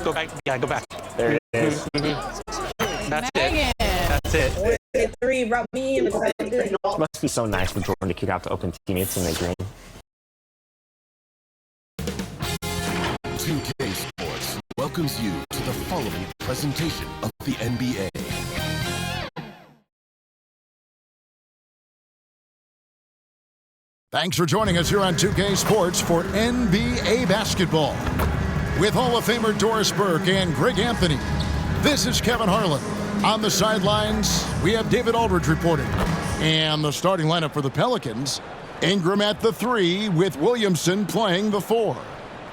Go back. Yeah, go back. There it is. That's it. That's it. Get 3, rub me in. It must be so nice for Jordan to kick out to open teammates in the green. 2K Sports welcomes you to the following presentation of the NBA. Thanks for joining us here on 2K Sports for NBA basketball. With Hall of Famer Doris Burke and Greg Anthony, this is Kevin Harlan. On the sidelines, we have David Aldridge reporting. And the starting lineup for the Pelicans, Ingram at the 3 with Williamson playing the 4.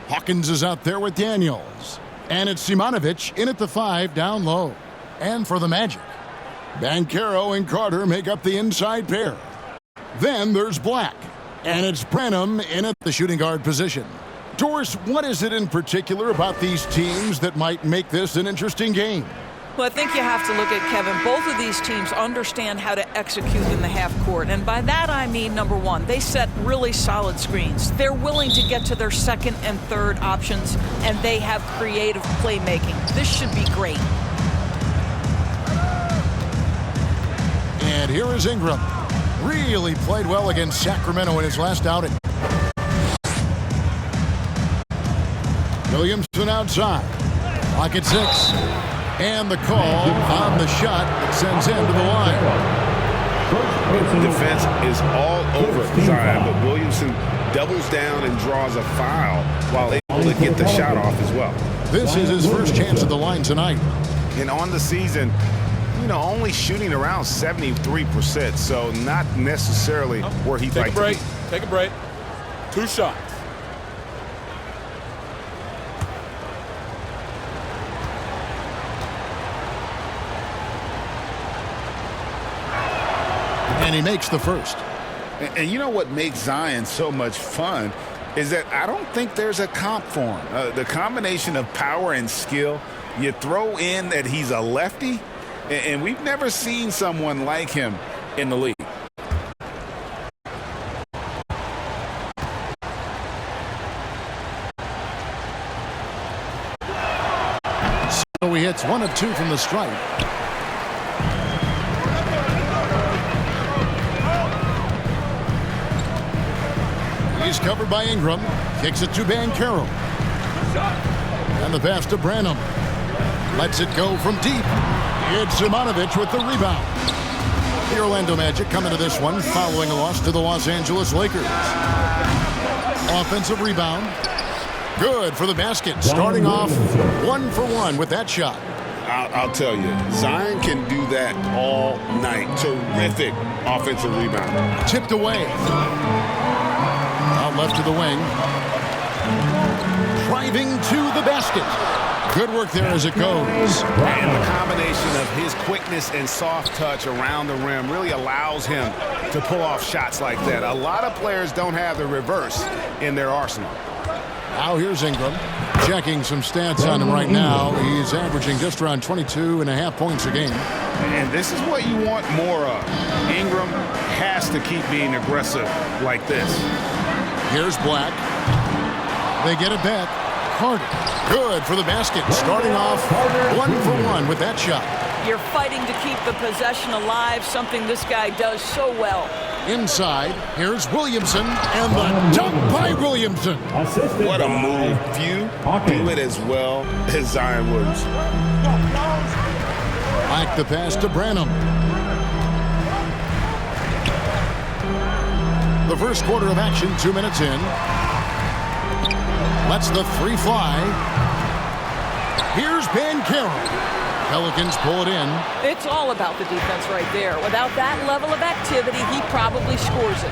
Hawkins is out there with Daniels. And it's Simonovic in at the 5 down low. And for the Magic, Banchero and Carter make up the inside pair. Then there's Black. And it's Branham in at the shooting guard position. Doris, what is it in particular about these teams that might make this an interesting game? Well, I think you have to look at, Kevin, both of these teams understand how to execute in the half court. And by that, I mean, number one, they set really solid screens. They're willing to get to their second and third options, and they have creative playmaking. This should be great. And here is Ingram. Really played well against Sacramento in his last outing. Williamson outside. Clock at 6. And the call on the shot that sends him to the line. Defense is all over Zion, but Williamson doubles down and draws a foul while able to get the shot off as well. This is his first chance at the line tonight. And on the season, only shooting around 73%, so not necessarily where he'd like to be. Take a break. 2 shots. And he makes the first. And you know what makes Zion so much fun is that I don't think there's a comp for him. The combination of power and skill, you throw in that he's a lefty, and we've never seen someone like him in the league. So he hits 1 of 2 from the stripe. He's covered by Ingram. Kicks it to Banchero. And the pass to Branham. Lets it go from deep. It's Simonovic with the rebound. The Orlando Magic coming to this one following a loss to the Los Angeles Lakers. Offensive rebound. Good for the basket. Starting off 1 for 1 with that shot. I'll tell you, Zion can do that all night. Terrific offensive rebound. Tipped away. Out left to the wing. Driving to the basket. Good work there as it goes. And the combination of his quickness and soft touch around the rim really allows him to pull off shots like that. A lot of players don't have the reverse in their arsenal. Now here's Ingram. Checking some stats on him right now. He's averaging just around 22.5 points a game. And this is what you want more of. Ingram has to keep being aggressive like this. Here's Black. They get it back. Carter. Good for the basket. Starting off 1 for 1 with that shot. You're fighting to keep the possession alive, something this guy does so well. Inside, here's Williamson, and the dunk by Williamson. What a move. Few do it as well as Zion Williamson. Back the pass to Branham. The first quarter of action, 2 minutes in. Lets the 3 fly. Here's Banchero. Pelicans pull it in. It's all about the defense right there. Without that level of activity, he probably scores it.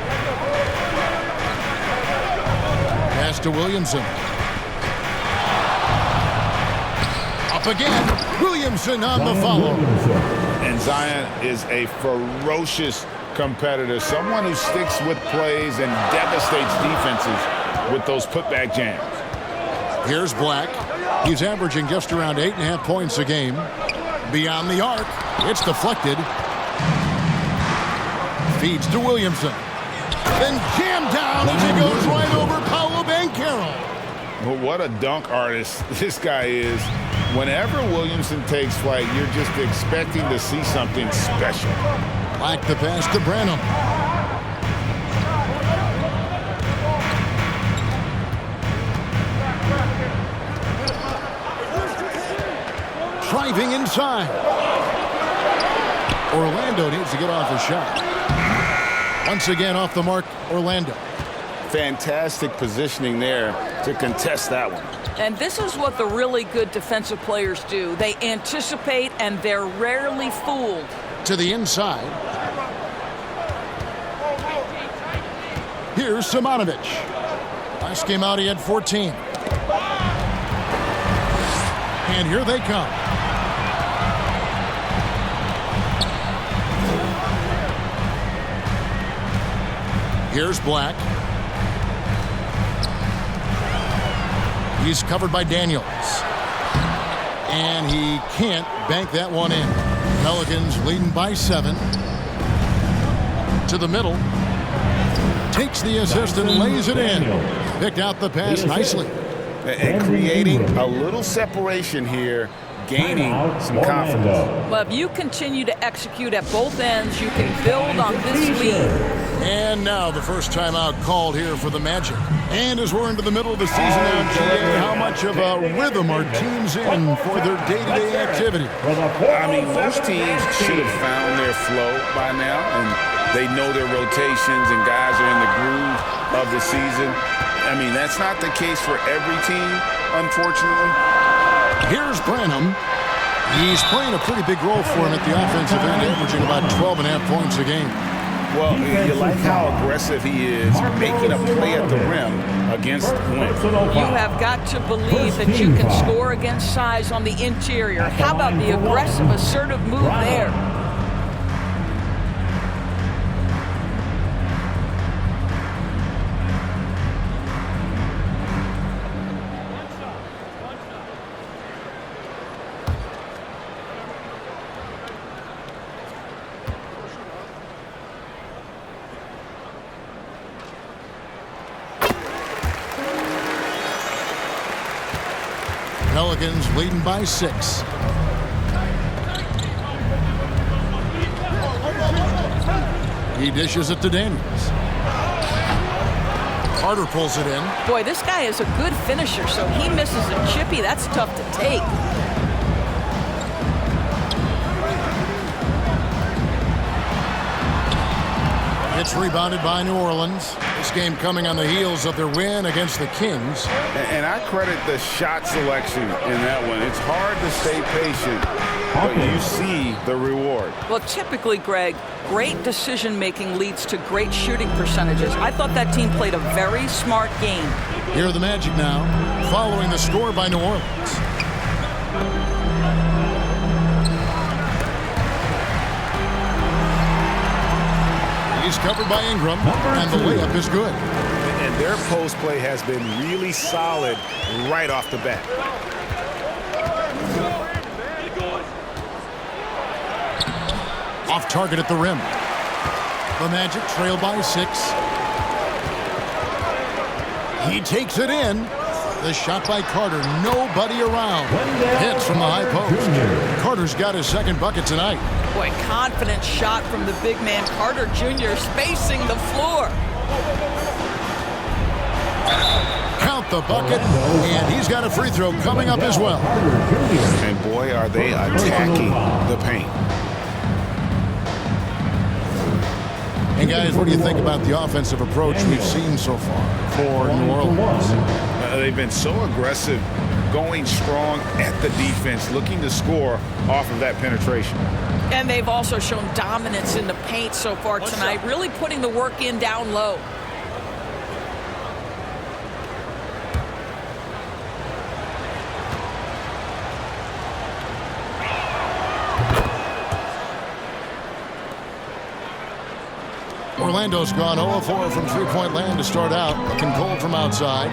Pass to Williamson. Up again. Williamson on the follow. And Zion is a ferocious competitor, someone who sticks with plays and devastates defenses with those putback jams. Here's Black. He's averaging just around 8.5 points a game. Beyond the arc. It's deflected. Feeds to Williamson. Then jammed down as he goes right over Paolo Banchero. But what a dunk artist this guy is. Whenever Williamson takes flight, you're just expecting to see something special. Black the pass to Branham. Driving inside. Orlando needs to get off a shot. Once again off the mark, Orlando. Fantastic positioning there to contest that one. And this is what the really good defensive players do. They anticipate, and they're rarely fooled. To the inside. Here's Simonovic. Last game out, he had 14. And here they come. Here's Black. He's covered by Daniels. And he can't bank that one in. Pelicans leading by 7. To the middle. Takes the assist and lays it in. Picked out the pass nicely. And creating a little separation here, gaining some confidence. Well, if you continue to execute at both ends, you can build on this lead. And now the first timeout called here for the Magic. And as we're into the middle of the season now, GA, how much of a rhythm are teams in for their day-to-day activity? I mean, most teams should have found their flow by now, and they know their rotations and guys are in the groove of the season. I mean, that's not the case for every team, unfortunately. Here's Branham. He's playing a pretty big role for him at the offensive end, averaging about 12.5 points a game. Well, you like how aggressive he is, making a play at the rim against Wynn. You have got to believe that you can score against size on the interior. How about the aggressive, assertive move there? Pelicans leading by 6. He dishes it to Daniels. Carter pulls it in. Boy, this guy is a good finisher, so he misses a chippy. That's tough to take. It's rebounded by New Orleans. This game coming on the heels of their win against the Kings. And I credit the shot selection in that one. It's hard to stay patient, but you see the reward. Well, typically, Greg, great decision-making leads to great shooting percentages. I thought that team played a very smart game. Here are the Magic now, following the score by New Orleans. He's covered by Ingram, and the layup is good. And their post play has been really solid right off the bat. Off target at the rim. The Magic trail by 6. He takes it in. The shot by Carter, nobody around. Hits from the high post. Carter's got his second bucket tonight. Boy, confident shot from the big man, Carter Jr., spacing the floor. Count the bucket, and he's got a free throw coming up as well. And boy, are they attacking the paint. And guys, what do you think about the offensive approach we've seen so far for New Orleans? They've been so aggressive, going strong at the defense, looking to score off of that penetration. And they've also shown dominance in the paint so far tonight, really putting the work in down low. Orlando's gone 0-4 from three-point land to start out. Looking cold from outside.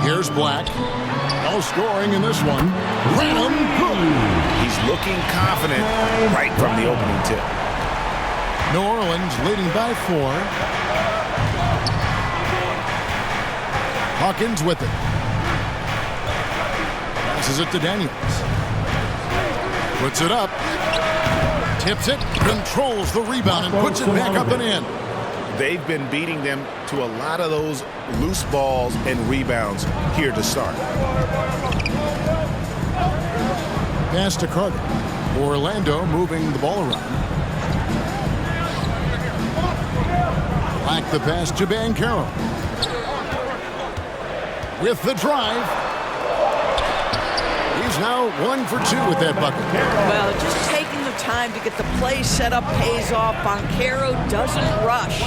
Here's Black. No scoring in this one. Branham. He's looking confident right from the opening tip. New Orleans leading by 4. Hawkins with it. Passes it to Daniels. Puts it up. Tips it. Controls the rebound and puts it back up and in. They've been beating them to a lot of those loose balls and rebounds here to start. Pass to Carter. Orlando moving the ball around. Back the pass to Banchero. With the drive. He's now 1 for 2 with that bucket. Well, just taking the time to get the play set up pays off. Banchero doesn't rush.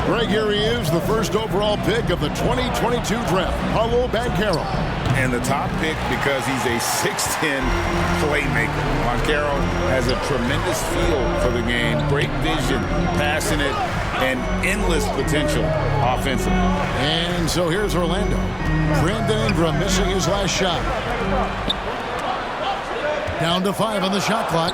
Greg, here he is, the first overall pick of the 2022 draft, Paolo Banchero. And the top pick because he's a 6'10 playmaker. Banchero has a tremendous feel for the game, great vision, passing it, and endless potential offensively. And so here's Orlando. Brandon Ingram missing his last shot. Down to 5 on the shot clock.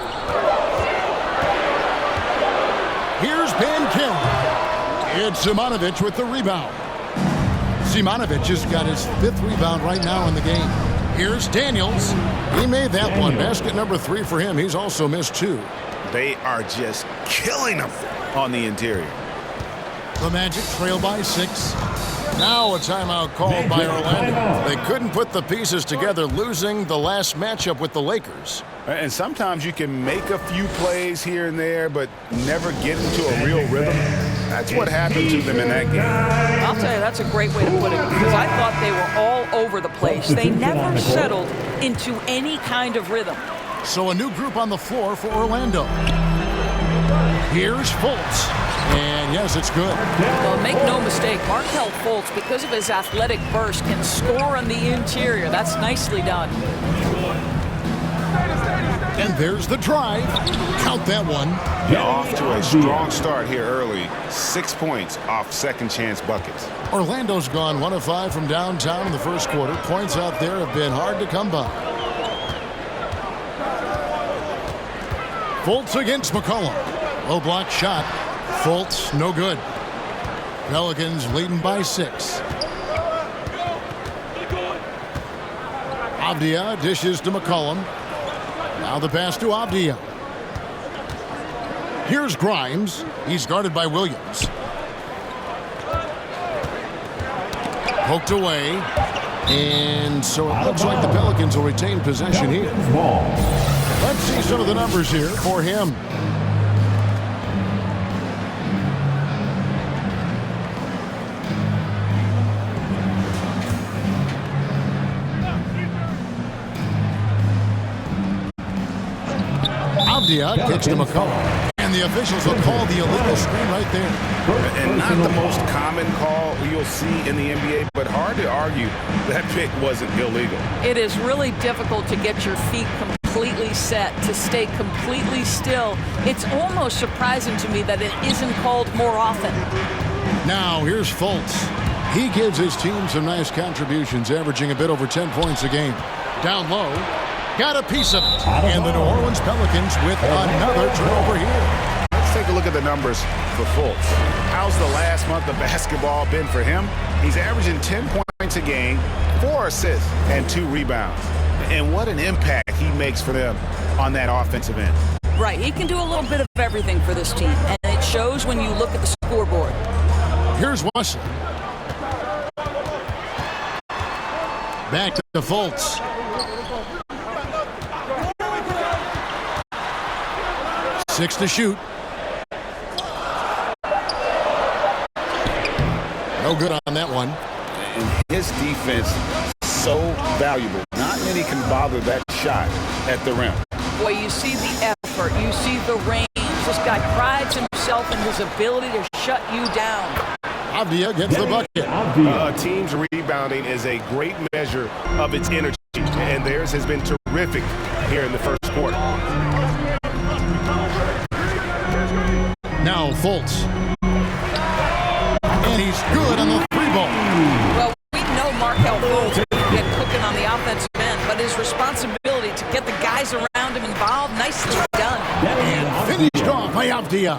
Here's Banchero. It's Simonovic with the rebound. Simonovic has got his 5th rebound right now in the game. Here's Daniels. He made that one. Basket number 3 for him. He's also missed 2. They are just killing them on the interior. The Magic trail by 6. Now a timeout called by Orlando. They couldn't put the pieces together, losing the last matchup with the Lakers. And sometimes you can make a few plays here and there, but never get into a real rhythm. That's what happened to them in that game. I'll tell you, that's a great way to put it, because I thought they were all over the place. They never settled into any kind of rhythm. So a new group on the floor for Orlando. Here's Fultz. And yes, it's good. Well, make no mistake, Markelle Fultz, because of his athletic burst, can score on the interior. That's nicely done. And there's the drive. Count that one. Off to a strong start here early. 6 points off second chance buckets. Orlando's gone 1 of 5 from downtown in the first quarter. Points out there have been hard to come by. Fultz against McCollum. Low block shot. Fultz, no good. Pelicans leading by 6. Avdia dishes to McCollum. Now the pass to Avdia. Here's Grimes. He's guarded by Williams. Poked away. And so it looks like the Pelicans will retain possession here. Let's see some of the numbers here for him. Avdia gets to McCollum. And the officials will call the illegal screen right there. And not the most common call you'll see in the NBA, but hard to argue that pick wasn't illegal. It is really difficult to get your feet completely set, to stay completely still. It's almost surprising to me that it isn't called more often. Now here's Fultz. He gives his team some nice contributions, averaging a bit over 10 points a game. Down low. Got a piece of it. And the New Orleans Pelicans with another turnover here. Let's take a look at the numbers for Fultz. How's the last month of basketball been for him? He's averaging 10 points a game, 4 assists, and 2 rebounds. And what an impact he makes for them on that offensive end. Right, he can do a little bit of everything for this team, and it shows when you look at the scoreboard. Here's Wesley. Back to Fultz. Six to shoot. No good on that one. And his defense so valuable. Not many can bother that shot at the rim. Boy, you see the effort, you see the range. This guy prides himself in his ability to shut you down. Avdia gets the bucket. A team's rebounding is a great measure of its energy, and theirs has been terrific here in the first quarter. Now Fultz. And he's good on the 3-ball. Well, we know Markelle Fultz can get cooking on the offensive end, but his responsibility to get the guys around him involved, nicely done. And finished off by Avdia.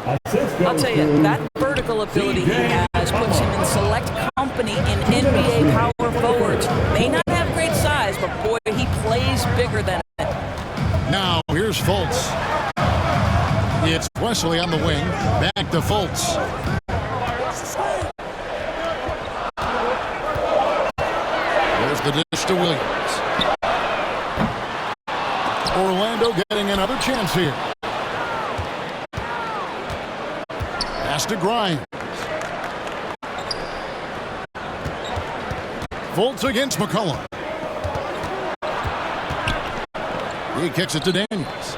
I'll tell you, that vertical ability he has puts him in select company in NBA power to Fultz. There's the dish to Williams. Orlando getting another chance here. Pass to Grimes. Fultz against McCollum. He kicks it to Daniels.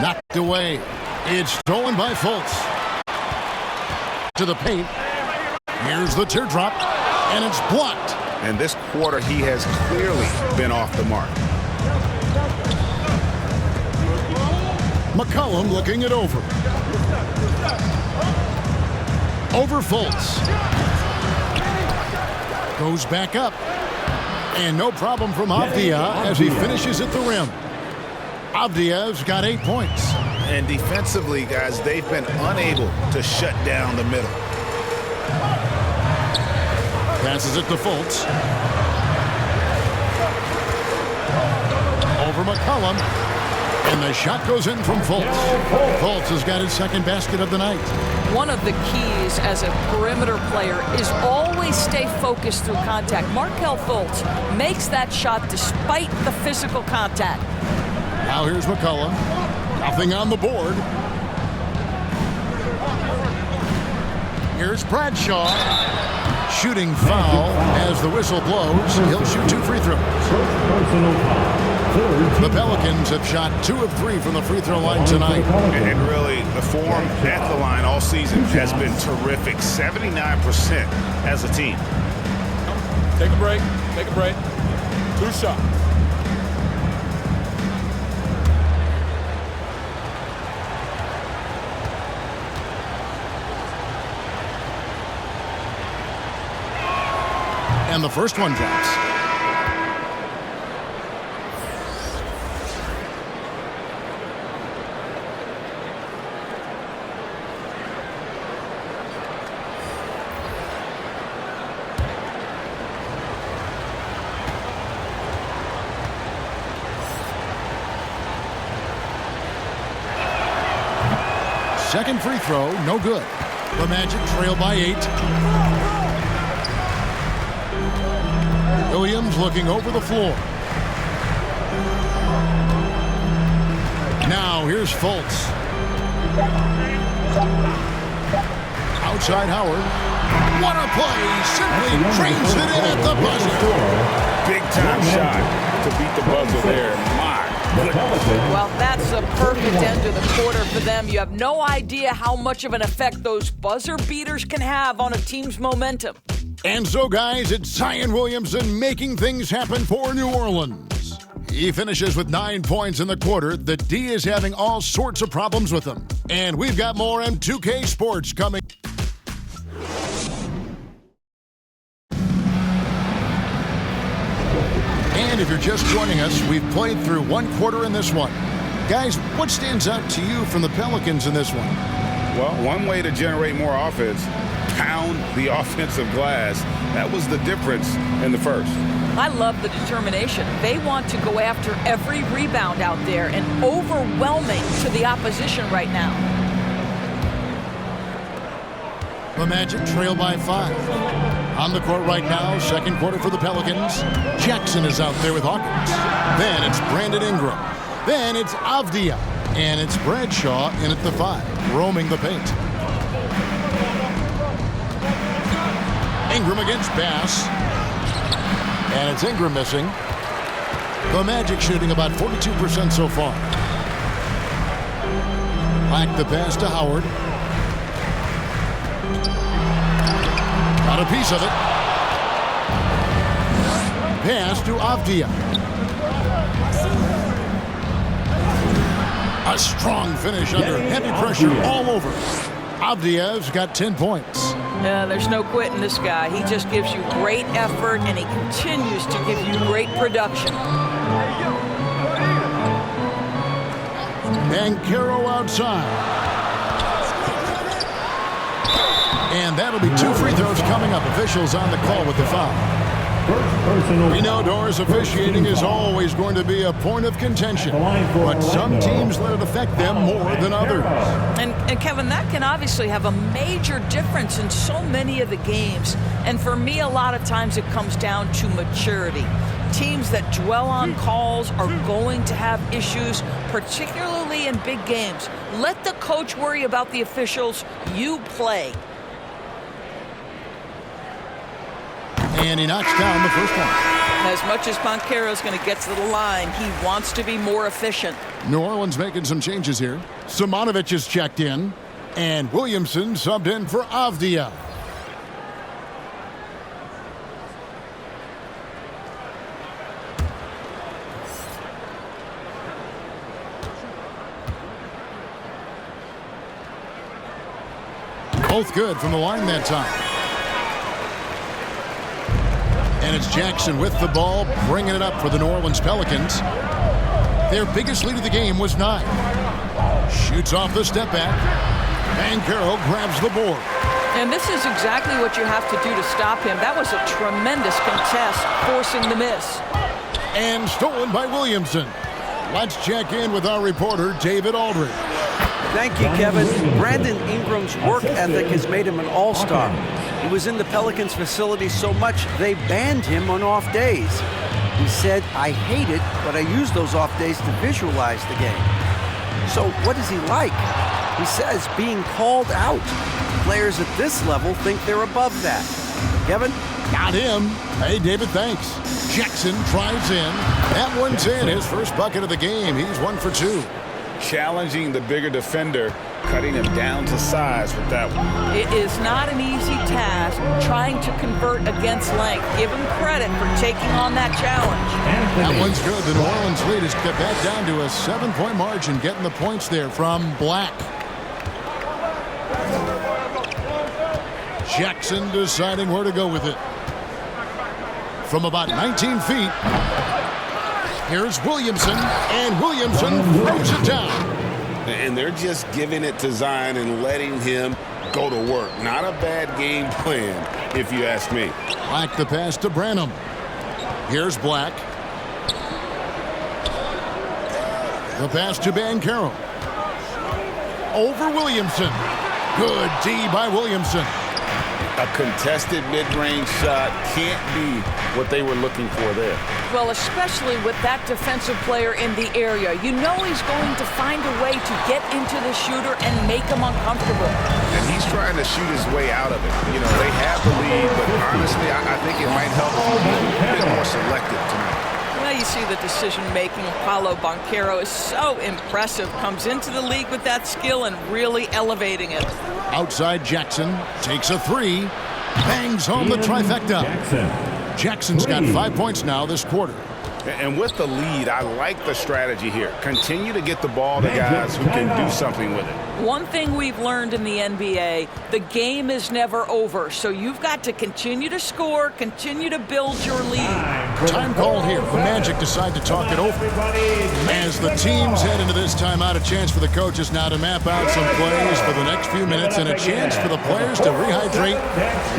Knocked away. It's stolen by Fultz. To the paint. Here's the teardrop, and it's blocked. And this quarter, he has clearly been off the mark. McCollum looking it over. Over Fultz. Goes back up. And no problem from Avdia as he finishes at the rim. Avdia's got 8 points. And defensively, guys, they've been unable to shut down the middle. Passes it to Fultz. Over McCollum. And the shot goes in from Fultz. Fultz has got his second basket of the night. One of the keys as a perimeter player is always stay focused through contact. Markelle Fultz makes that shot despite the physical contact. Now here's McCollum. Nothing on the board. Here's Bradshaw. Shooting foul as the whistle blows. He'll shoot 2 free throws. The Pelicans have shot 2 of 3 from the free throw line tonight. And really, the form at the line all season has been terrific. 79% as a team. Take a break. Take a break. 2 shots. And the first one drops. Second free throw, no good. The Magic trail by 8. Williams looking over the floor. Now here's Fultz. Outside Howard. What a play! Simply trains it in at the buzzer. Big time shot to beat the buzzer there. My goodness. Well, that's a perfect end to the quarter for them. You have no idea how much of an effect those buzzer beaters can have on a team's momentum. And so, guys, it's Zion Williamson making things happen for New Orleans. He finishes with 9 points in the quarter. The D is having all sorts of problems with him. And we've got more M2K Sports coming. And if you're just joining us, we've played through 1 quarter in this one. Guys, what stands out to you from the Pelicans in this one? Well, one way to generate more offense, pound the offensive glass. That was the difference in the first. I love the determination. They want to go after every rebound out there and overwhelming to the opposition right now. The Magic trail by 5. On the court right now, second quarter for the Pelicans. Jackson is out there with Hawkins. Then it's Brandon Ingram. Then it's Avdia. And it's Bradshaw in at the 5, roaming the paint. Ingram against Bass. And it's Ingram missing. The Magic shooting about 42% so far. Back the pass to Howard. Got a piece of it. Pass to Avdia. A strong finish under heavy pressure all over. Avdia's got 10 points. There's no quitting this guy. He just gives you great effort, and he continues to give you great production. Banchero outside. And that'll be 2 free throws coming up. Officials on the call with the foul. We know Doris officiating is always going to be a point of contention, but some teams let it affect them more than others. And Kevin, that can obviously have a major difference in so many of the games. And for me, a lot of times it comes down to maturity. Teams that dwell on calls are going to have issues, particularly in big games. Let the coach worry about the officials. You play. And he knocks down the first one. As much as Banchero's going to get to the line, he wants to be more efficient. New Orleans making some changes here. Simonovic is checked in, and Williamson subbed in for Avdia. Both good from the line that time. And it's Jackson with the ball, bringing it up for the New Orleans Pelicans. Their biggest lead of the game was 9. Shoots off the step back. Banchero grabs the board. And this is exactly what you have to do to stop him. That was a tremendous contest, forcing the miss. And stolen by Williamson. Let's check in with our reporter, David Aldridge. Thank you, Kevin. Brandon Ingram's work ethic has made him an all-star. He was in the Pelicans facility so much they banned him on off days. He said, "I hate it, but I use those off days to visualize the game." So what is he like? He says being called out. Players at this level think they're above that. Kevin? Got him. Hey, David, thanks. Jackson drives in. That one's in. His first bucket of the game. He's 1 for 2. Challenging the bigger defender, cutting him down to size with that one. It is not an easy task trying to convert against length. Give him credit for taking on that challenge. That one's good. The New Orleans lead has cut that down to a 7-point margin, getting the points there from Black. Jackson deciding where to go with it. From about 19 feet, here's Williamson, and Williamson throws it down. And they're just giving it to Zion and letting him go to work. Not a bad game plan, if you ask me. Black the pass to Branham. Here's Black. The pass to Banchero. Over Williamson. Good D by Williamson. A contested mid-range shot can't be what they were looking for there. Well, especially with that defensive player in the area. You know he's going to find a way to get into the shooter and make him uncomfortable. And he's trying to shoot his way out of it. You know, they have the lead, but honestly, I think it might help if he be a bit more selective tonight. Well, you see the decision-making. Paulo Banchero is so impressive. Comes into the league with that skill and really elevating it. Outside Jackson takes a 3. Bangs home the trifecta. Jackson's got 5 points now this quarter. And with the lead, I like the strategy here. Continue to get the ball to guys who can do something with it. One thing we've learned in the NBA, the game is never over. So you've got to continue to score, continue to build your lead. Time called here. The Magic decide to talk it over. As the teams head into this timeout, a chance for the coaches now to map out some plays for the next few minutes and a chance for the players to rehydrate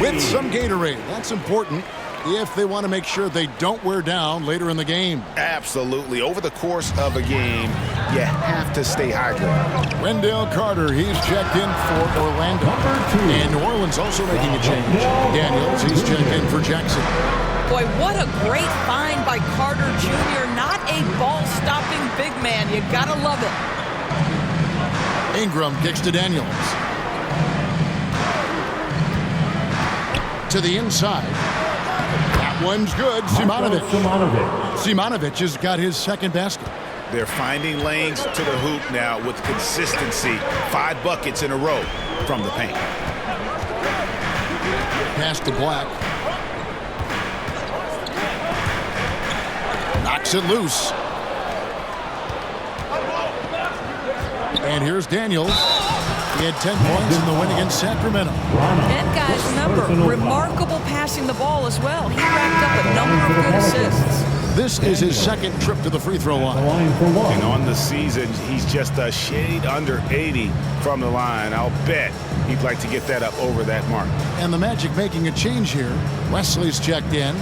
with some Gatorade. That's important if they want to make sure they don't wear down later in the game. Absolutely. Over the course of a game, you have to stay hydrated. Wendell Carter, he's checked in for Orlando. And New Orleans also making a change. Daniels, he's checked in for Jackson. Boy, what a great find by Carter Jr. Not a ball-stopping big man. You gotta love it. Ingram kicks to Daniels. To the inside. That one's good. Simonovic has got his second basket. They're finding lanes to the hoop now with consistency. 5 buckets in a row from the paint. Pass to Black. Knocks it loose. And here's Daniels. He had 10 points in the win against Sacramento. And guys, remember, remarkable passing the ball as well. He racked up a number of good assists. This is his second trip to the free throw line. And on the season, he's just a shade under 80 from the line. I'll bet he'd like to get that up over that mark. And the Magic making a change here. Wesley's checked in.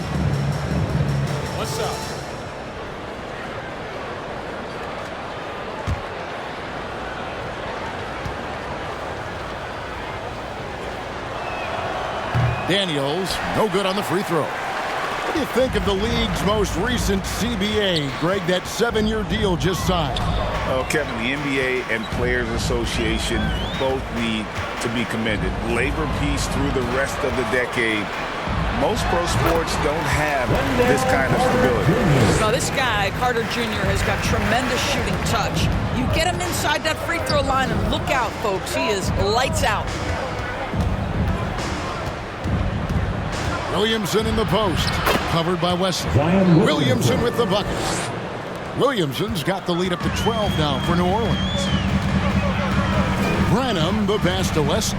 One shot. Daniels, no good on the free throw. What do you think of the league's most recent CBA, Greg, that 7-year deal just signed? Oh, Kevin, the NBA and Players Association both need to be commended. Labor peace through the rest of the decade. Most pro sports don't have this kind of stability. Now, this guy, Carter Jr., has got tremendous shooting touch. You get him inside that free throw line and look out, folks. He is lights out. Williamson in the post, covered by Wesley. Williamson with the bucket. Williamson's got the lead up to 12 now for New Orleans. Branham, the pass to Wesley.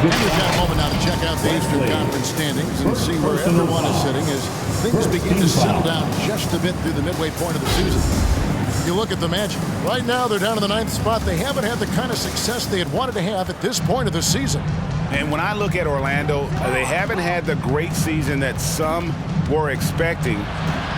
We've got a moment now to check out the Eastern Conference standings and see where everyone is sitting as things begin to settle down just a bit through the midway point of the season. You look at the Magic. Right now, they're down in the 9th spot. They haven't had the kind of success they had wanted to have at this point of the season. And when I look at Orlando, they haven't had the great season that some were expecting,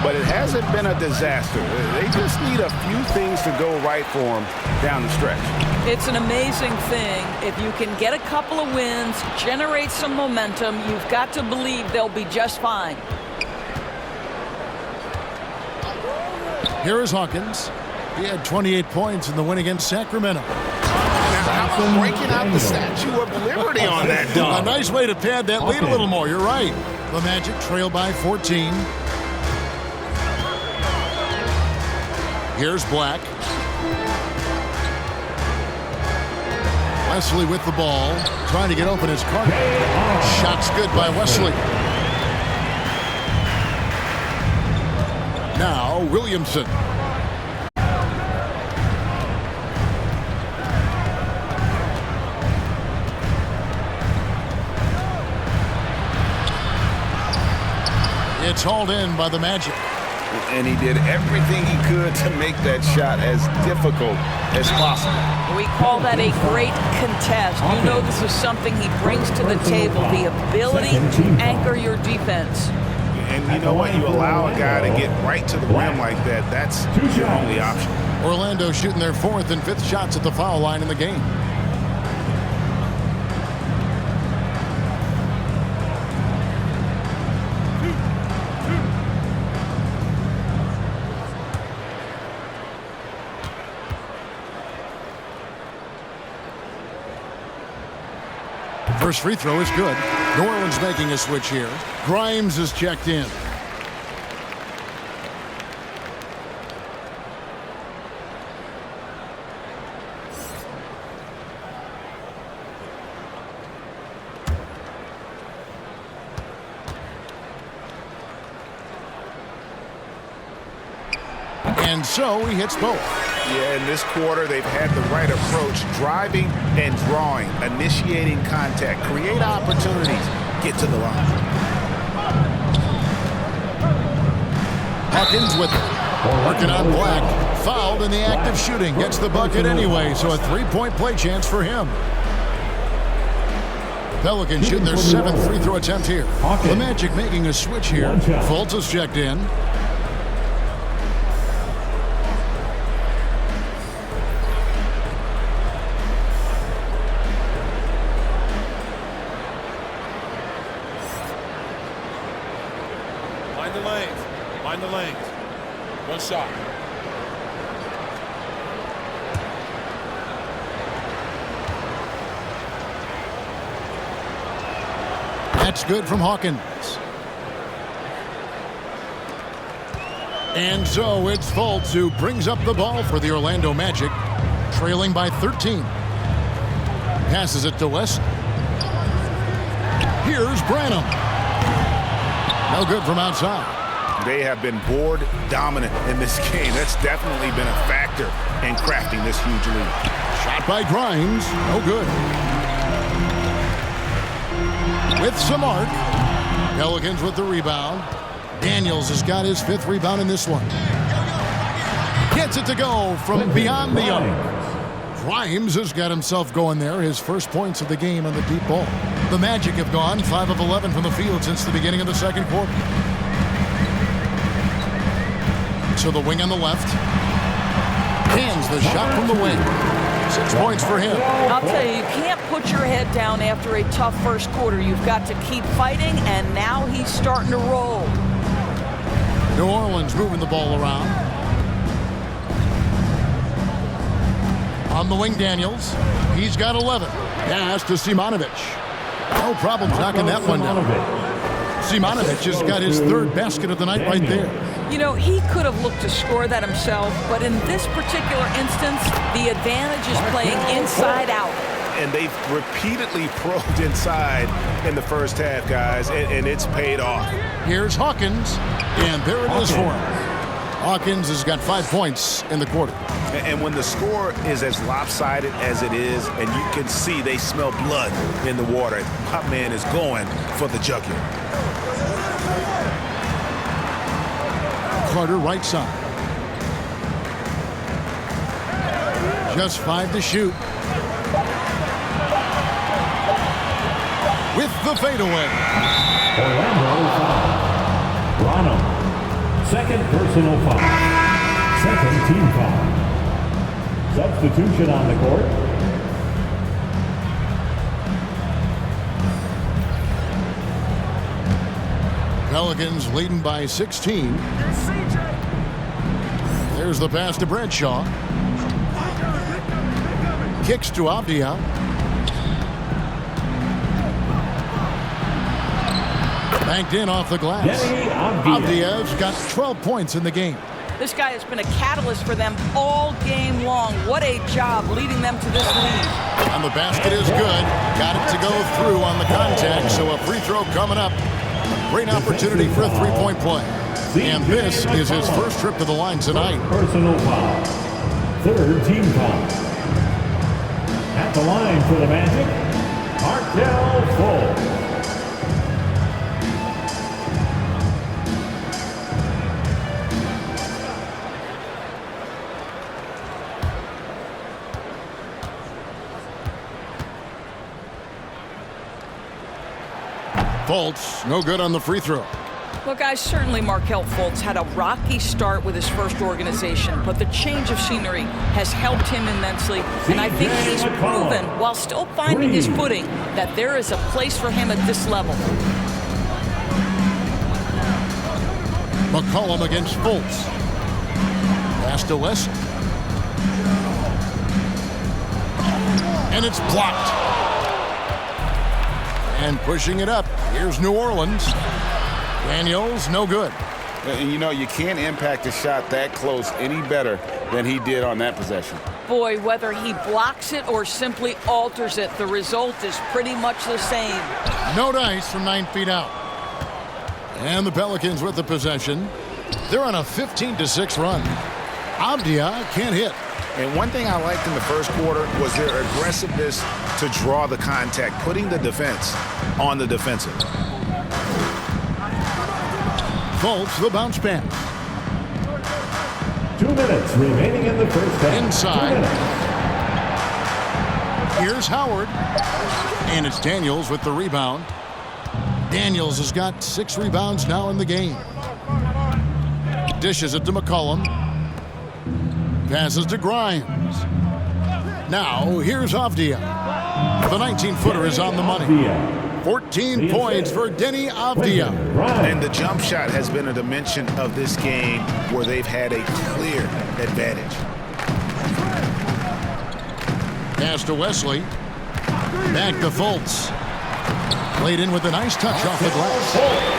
but it hasn't been a disaster. They just need a few things to go right for them down the stretch. It's an amazing thing. If you can get a couple of wins, generate some momentum, you've got to believe they'll be just fine. Here is Hawkins. He had 28 points in the win against Sacramento. How about breaking out the Statue of Liberty on that dunk? A nice way to pad that lead a little more. You're right. The Magic trail by 14. Here's Black. Wesley with the ball, trying to get open his Carter. Shot's good by Wesley. Now Williamson. It's hauled in by the Magic. And he did everything he could to make that shot as difficult as possible. We call that a great contest. You know this is something he brings to the table, the ability to anchor your defense. And you know what? You allow a guy to get right to the rim like that. That's your only option. Orlando shooting their 4th and 5th shots at the foul line in the game. First free throw is good. New Orleans making a switch here. Grimes is checked in. And so he hits both. Yeah, in this quarter, they've had the right approach, driving and drawing, initiating contact, create opportunities, get to the line. Hawkins with it. Working on Black. Fouled in the act of shooting. Gets the bucket anyway, so a 3-point play chance for him. Pelicans shooting their 7th free throw attempt here. The Magic making a switch here. Fultz is checked in. Mind the lanes. One shot. That's good from Hawkins. And so it's Fultz who brings up the ball for the Orlando Magic, trailing by 13. Passes it to West. Here's Branham. No good from outside. They have been board dominant in this game. That's definitely been a factor in crafting this huge lead. Shot by Grimes. No good. With some arc. Pelicans with the rebound. Daniels has got his 5th rebound in this one. Gets it to go from beyond the arc. Grimes has got himself going there. His first points of the game on the deep ball. The Magic have gone 5 of 11 from the field since the beginning of the second quarter. So the wing on the left. Hands the shot from the wing. 6 points for him. I'll tell you, you can't put your head down after a tough first quarter. You've got to keep fighting, and now he's starting to roll. New Orleans moving the ball around. On the wing, Daniels. He's got 11. Pass to Simonovic. No problems knocking that one down. Simonovic has got his 3rd basket of the night right there. You know, he could have looked to score that himself, but in this particular instance, the advantage is playing inside out. And they've repeatedly probed inside in the first half, guys, and it's paid off. Here's Hawkins, and there it is for him. Hawkins has got 5 points in the quarter. And when the score is as lopsided as it is, and you can see they smell blood in the water, my man is going for the jugular. Carter right side. Just 5 to shoot. With the fadeaway. Orlando foul. Toronto. Second personal foul. Second team foul. Substitution on the court. Pelicans leading by 16. There's the pass to Bradshaw. Kicks to Avdia. Banked in off the glass. Avdia's got 12 points in the game. This guy has been a catalyst for them all game long. What a job leading them to this lead. And the basket is good. Got it to go through on the contact, so a free throw coming up. Great opportunity for a three-point play. And this is his first trip to the line tonight. Personal foul. 3rd team foul. At the line for the Magic, Markelle Fultz. Fultz, no good on the free throw. Look, guys, certainly Markelle Fultz had a rocky start with his first organization, but the change of scenery has helped him immensely, and I think he's proven, while still finding his footing, that there is a place for him at this level. McCollum against Fultz. Pass to West. And it's blocked. And pushing it up. Here's New Orleans. Daniels, no good. And you know, you can't impact a shot that close any better than he did on that possession. Boy, whether he blocks it or simply alters it, the result is pretty much the same. No dice from 9 feet out. And the Pelicans with the possession. They're on a 15-6 run. Avdia can't hit. And one thing I liked in the first quarter was their aggressiveness to draw the contact, putting the defense on the defensive. Fultz, the bounce pass. 2 minutes remaining in the first half. Inside. Here's Howard. And it's Daniels with the rebound. Daniels has got 6 rebounds now in the game. Dishes it to McCollum. Passes to Grimes. Now, here's Avdia. The 19-footer is on the money. 14 points for Denny Avdia. And the jump shot has been a dimension of this game where they've had a clear advantage. Pass to Wesley. Back to Fultz. Played in with a nice touch off the glass.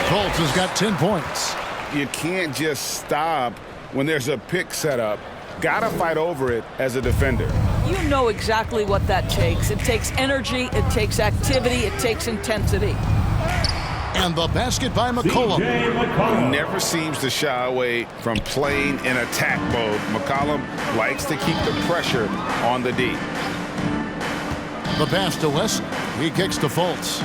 Fultz has got 10 points. You can't just stop when there's a pick set up. Gotta fight over it as a defender. You know exactly what that takes. It takes energy, it takes activity, it takes intensity. And the basket by McCollum. He never seems to shy away from playing in attack mode. McCollum likes to keep the pressure on the D. The pass to West. He kicks to Fultz.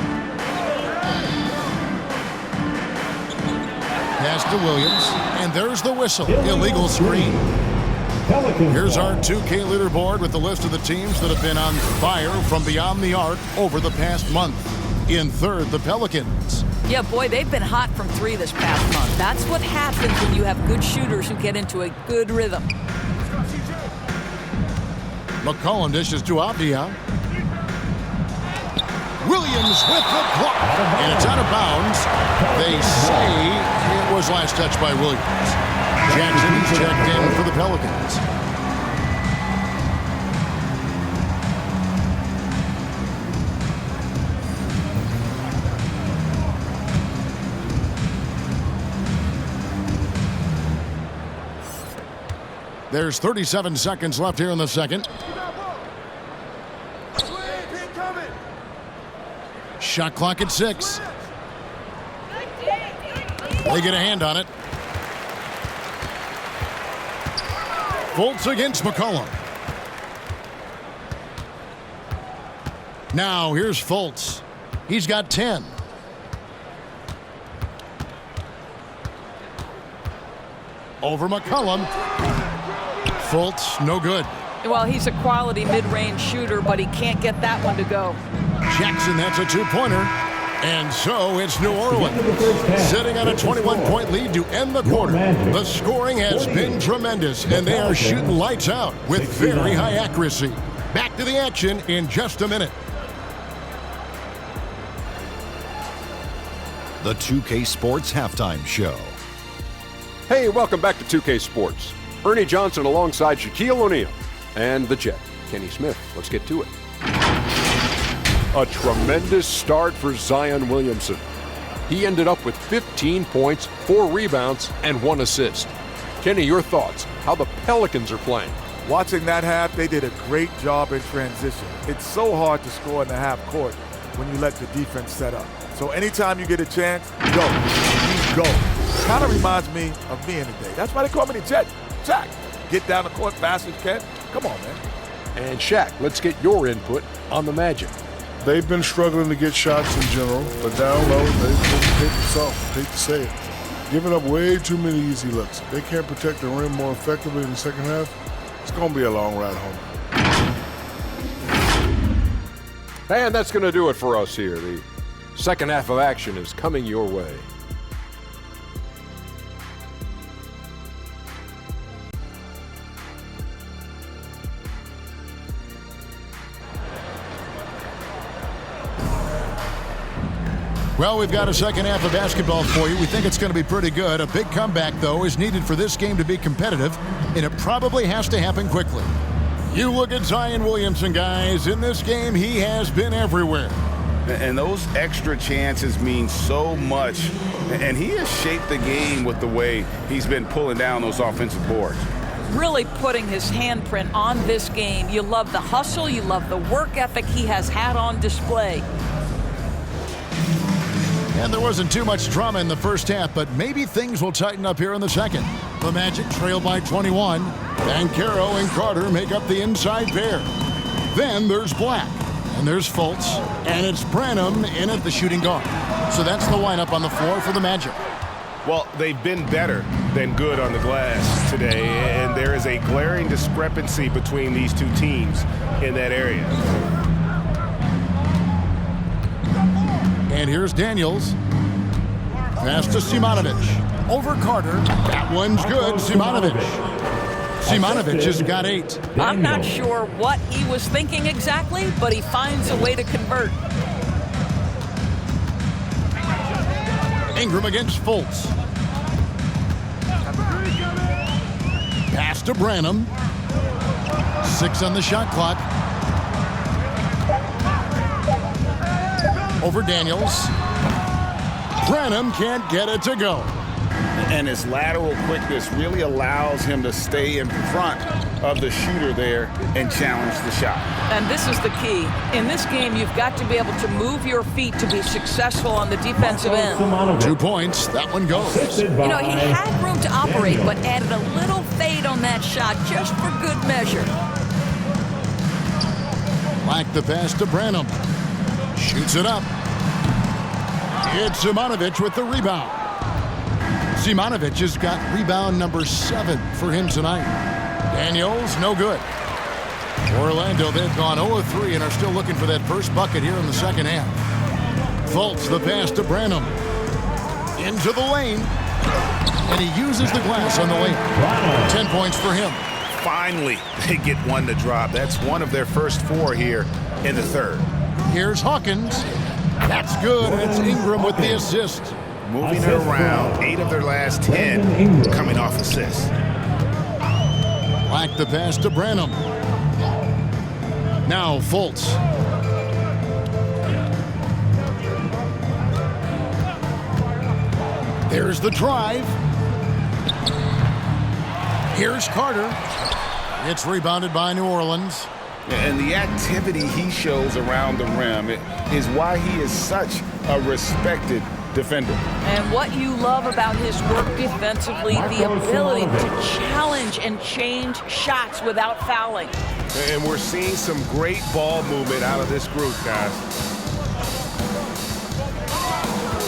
Pass to Williams. And there's the whistle. Illegal screen. Here's our 2K leaderboard with the list of the teams that have been on fire from beyond the arc over the past month. In third, the Pelicans. Yeah, boy, they've been hot from three this past month. That's what happens when you have good shooters who get into a good rhythm. McCollum dishes to Avdia. Williams with the block, and it's out of bounds. They say it was last touched by Williams. Jackson's checked in for the Pelicans. There's 37 seconds left here in the second. Shot clock at 6. They get a hand on it. Fultz against McCollum. Now here's Fultz. He's got 10. Over McCollum. Fultz, no good. Well, he's a quality mid-range shooter, but he can't get that one to go. Jackson, that's a two-pointer. And so it's New Orleans sitting on a 21-point lead to end the quarter. The scoring has been tremendous, and they are shooting lights out with very high accuracy. Back to the action in just a minute. The 2K Sports Halftime Show. Hey, welcome back to 2K Sports. Ernie Johnson alongside Shaquille O'Neal and the Jet, Kenny Smith. Let's get to it. A tremendous start for Zion Williamson. He ended up with 15 points, 4 rebounds, and 1 assist. Kenny, your thoughts? How the Pelicans are playing? Watching that half, they did a great job in transition. It's so hard to score in the half court when you let the defense set up. So anytime you get a chance, go. You go. Kind of reminds me of me in the day. That's why they call me the Jet. Jack, get down the court fast as you can. Come on, man. And Shaq, let's get your input on the Magic. They've been struggling to get shots in general, but down low, they've been taking soft. Hate to say it. Giving up way too many easy looks. If they can't protect the rim more effectively in the second half, it's going to be a long ride home. And that's going to do it for us here. The second half of action is coming your way. Well, we've got a second half of basketball for you. We think it's going to be pretty good. A big comeback, though, is needed for this game to be competitive, and it probably has to happen quickly. You look at Zion Williamson, guys. In this game, he has been everywhere. And those extra chances mean so much. And he has shaped the game with the way he's been pulling down those offensive boards. Really putting his handprint on this game. You love the hustle. You love the work ethic he has had on display. And there wasn't too much drama in the first half, but maybe things will tighten up here in the second. The Magic trail by 21. Banchero and Carter make up the inside pair. Then there's Black, and there's Fultz, and it's Branham in at the shooting guard. So that's the lineup on the floor for the Magic. Well, they've been better than good on the glass today, and there is a glaring discrepancy between these two teams in that area. And here's Daniels. Pass to Simonovic. Over Carter. That one's good. Simonovic. Simonovic has got 8. I'm not sure what he was thinking exactly, but he finds a way to convert. Ingram against Fultz. Pass to Branham. 6 on the shot clock. Over Daniels. Branham can't get it to go. And his lateral quickness really allows him to stay in front of the shooter there and challenge the shot. And this is the key. In this game, you've got to be able to move your feet to be successful on the defensive end. 2 points. That one goes. You know, he had room to operate, but added a little fade on that shot just for good measure. Like the pass to Branham. Shoots it up. It's Simonovic with the rebound. Simonovic has got rebound number 7 for him tonight. Daniels, no good. Orlando, they've gone 0-3 and are still looking for that first bucket here in the second half. Fultz the pass to Branham. Into the lane. And he uses the glass on the lane. 10 points for him. Finally, they get one to drop. That's one of their first 4 here in the third. Here's Hawkins. That's good. It's Ingram with the assist. Moving it around, 8 of their last 10 coming off assists. Black the pass to Branham. Now Fultz. There's the drive. Here's Carter. It's rebounded by New Orleans. And the activity he shows around the rim is why he is such a respected defender. And what you love about his work defensively, the ability to challenge and change shots without fouling. And we're seeing some great ball movement out of this group, guys.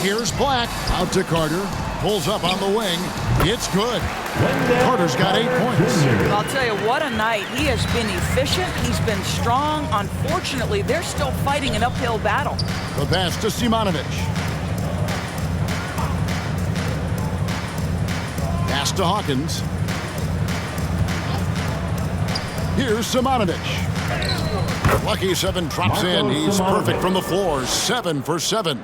Here's Black. Out to Carter. Pulls up on the wing. It's good. Carter's got 8 points. I'll tell you, what a night. He has been efficient. He's been strong. Unfortunately, they're still fighting an uphill battle. The pass to Simonovic. Pass to Hawkins. Here's Simonovic. Lucky 7 drops in. He's perfect from the floor. 7 for 7.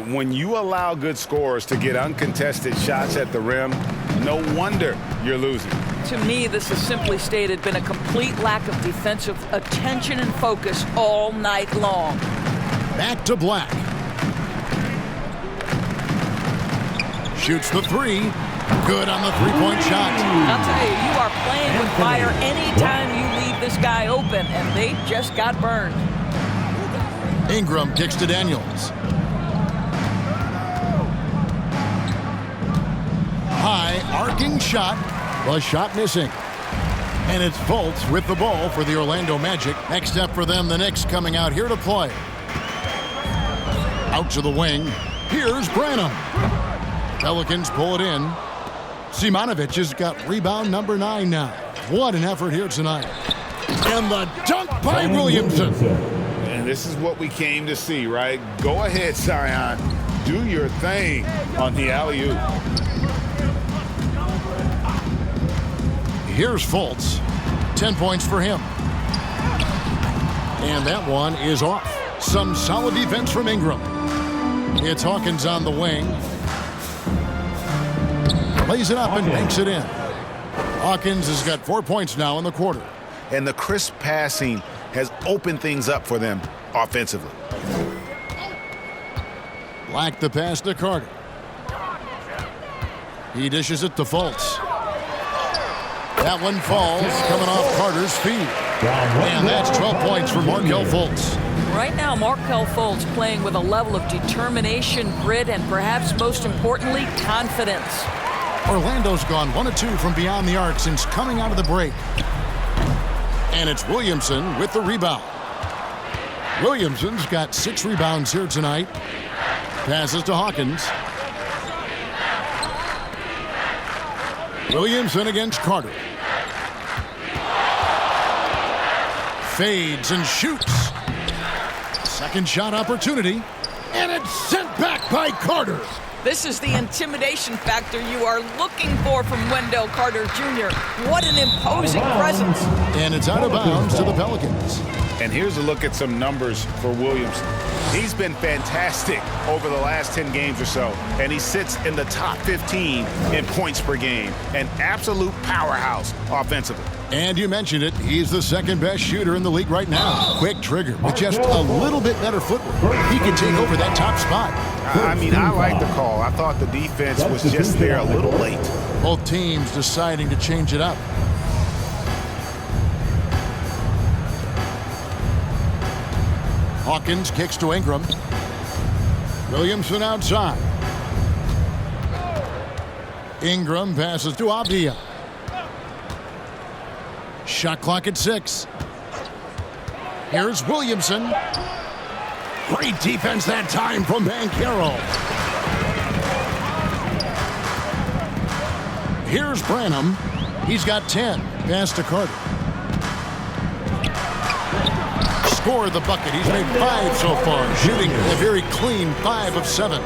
When you allow good scorers to get uncontested shots at the rim, no wonder you're losing. To me, this has simply stated been a complete lack of defensive attention and focus all night long. Back to Black. Shoots the 3. Good on the 3-point shot. I'll tell you, you are playing with fire anytime you leave this guy open, and they just got burned. Ingram kicks to Daniels. High arcing shot. The shot missing. And it's Fultz with the ball for the Orlando Magic. Next step for them, the Knicks coming out here to play. Out to the wing. Here's Branham. Pelicans pull it in. Simonovic has got rebound number 9 now. What an effort here tonight. And the dunk by Williamson. And this is what we came to see, right? Go ahead, Zion. Do your thing on the alley-oop. Here's Fultz. 10 points for him. And that one is off. Some solid defense from Ingram. It's Hawkins on the wing. Lays it up and banks it in. Hawkins has got 4 points now in the quarter. And the crisp passing has opened things up for them offensively. Black the pass to Carter. He dishes it to Fultz. That one falls, coming off Carter's feet. And that's 12 points for Markelle Fultz. Right now, Markelle Fultz playing with a level of determination, grit, and perhaps most importantly, confidence. Orlando's gone 1 of 2 from beyond the arc since coming out of the break. And it's Williamson with the rebound. Williamson's got 6 rebounds here tonight. Passes to Hawkins. Williamson against Carter. Fades and shoots. Second shot opportunity. And it's sent back by Carter. This is the intimidation factor you are looking for from Wendell Carter Jr. What an imposing presence. And it's out of bounds to the Pelicans. And here's a look at some numbers for Williamson. He's been fantastic over the last 10 games or so, and he sits in the top 15 in points per game. An absolute powerhouse offensively. And you mentioned it, he's the second best shooter in the league right now. Quick trigger with just a little bit better footwork. He can take over that top spot. I mean, I like the call. I thought the defense was just there a little late. Both teams deciding to change it up. Hawkins kicks to Ingram. Williamson outside. Ingram passes to Avdia. Shot clock at 6. Here's Williamson. Great defense that time from Banchero. Here's Branham. He's got 10. Pass to Carter. score the bucket. He's made 5 so far, shooting a very clean 5 of 7.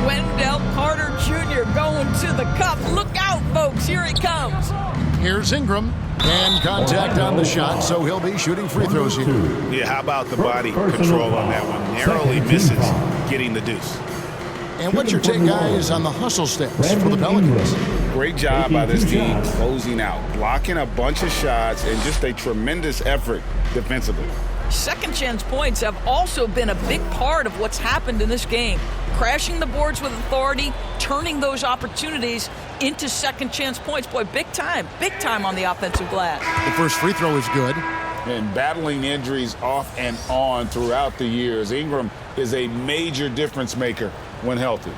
Wendell Carter Jr. going to the cup. Look out, folks. Here he comes. Here's Ingram. And contact on the shot, so he'll be shooting free throws here. Yeah, how about the body control on that one? Narrowly misses getting the deuce. And what's your take, guys, on the hustle stats for the Pelicans? Great job by this team closing out, blocking a bunch of shots, and just a tremendous effort defensively. Second chance points have also been a big part of what's happened in this game. Crashing the boards with authority, turning those opportunities into second chance points. Boy, big time on the offensive glass. The first free throw is good. And battling injuries off and on throughout the years, Ingram is a major difference maker when healthy.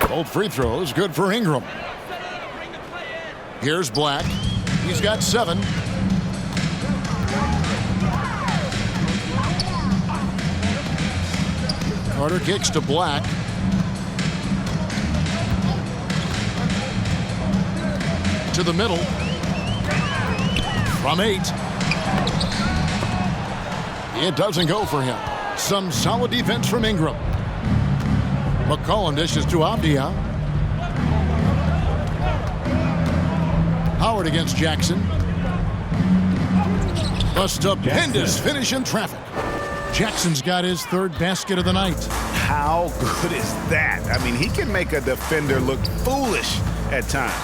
Both free throws good for Ingram. Here's Black. He's got 7. Carter kicks to Black. To the middle. From 8. It doesn't go for him. Some solid defense from Ingram. McCollum dishes to Avdia. Howard against Jackson. A stupendous finish in traffic. Jackson's got his 3rd basket of the night. How good is that? I mean, he can make a defender look foolish at times.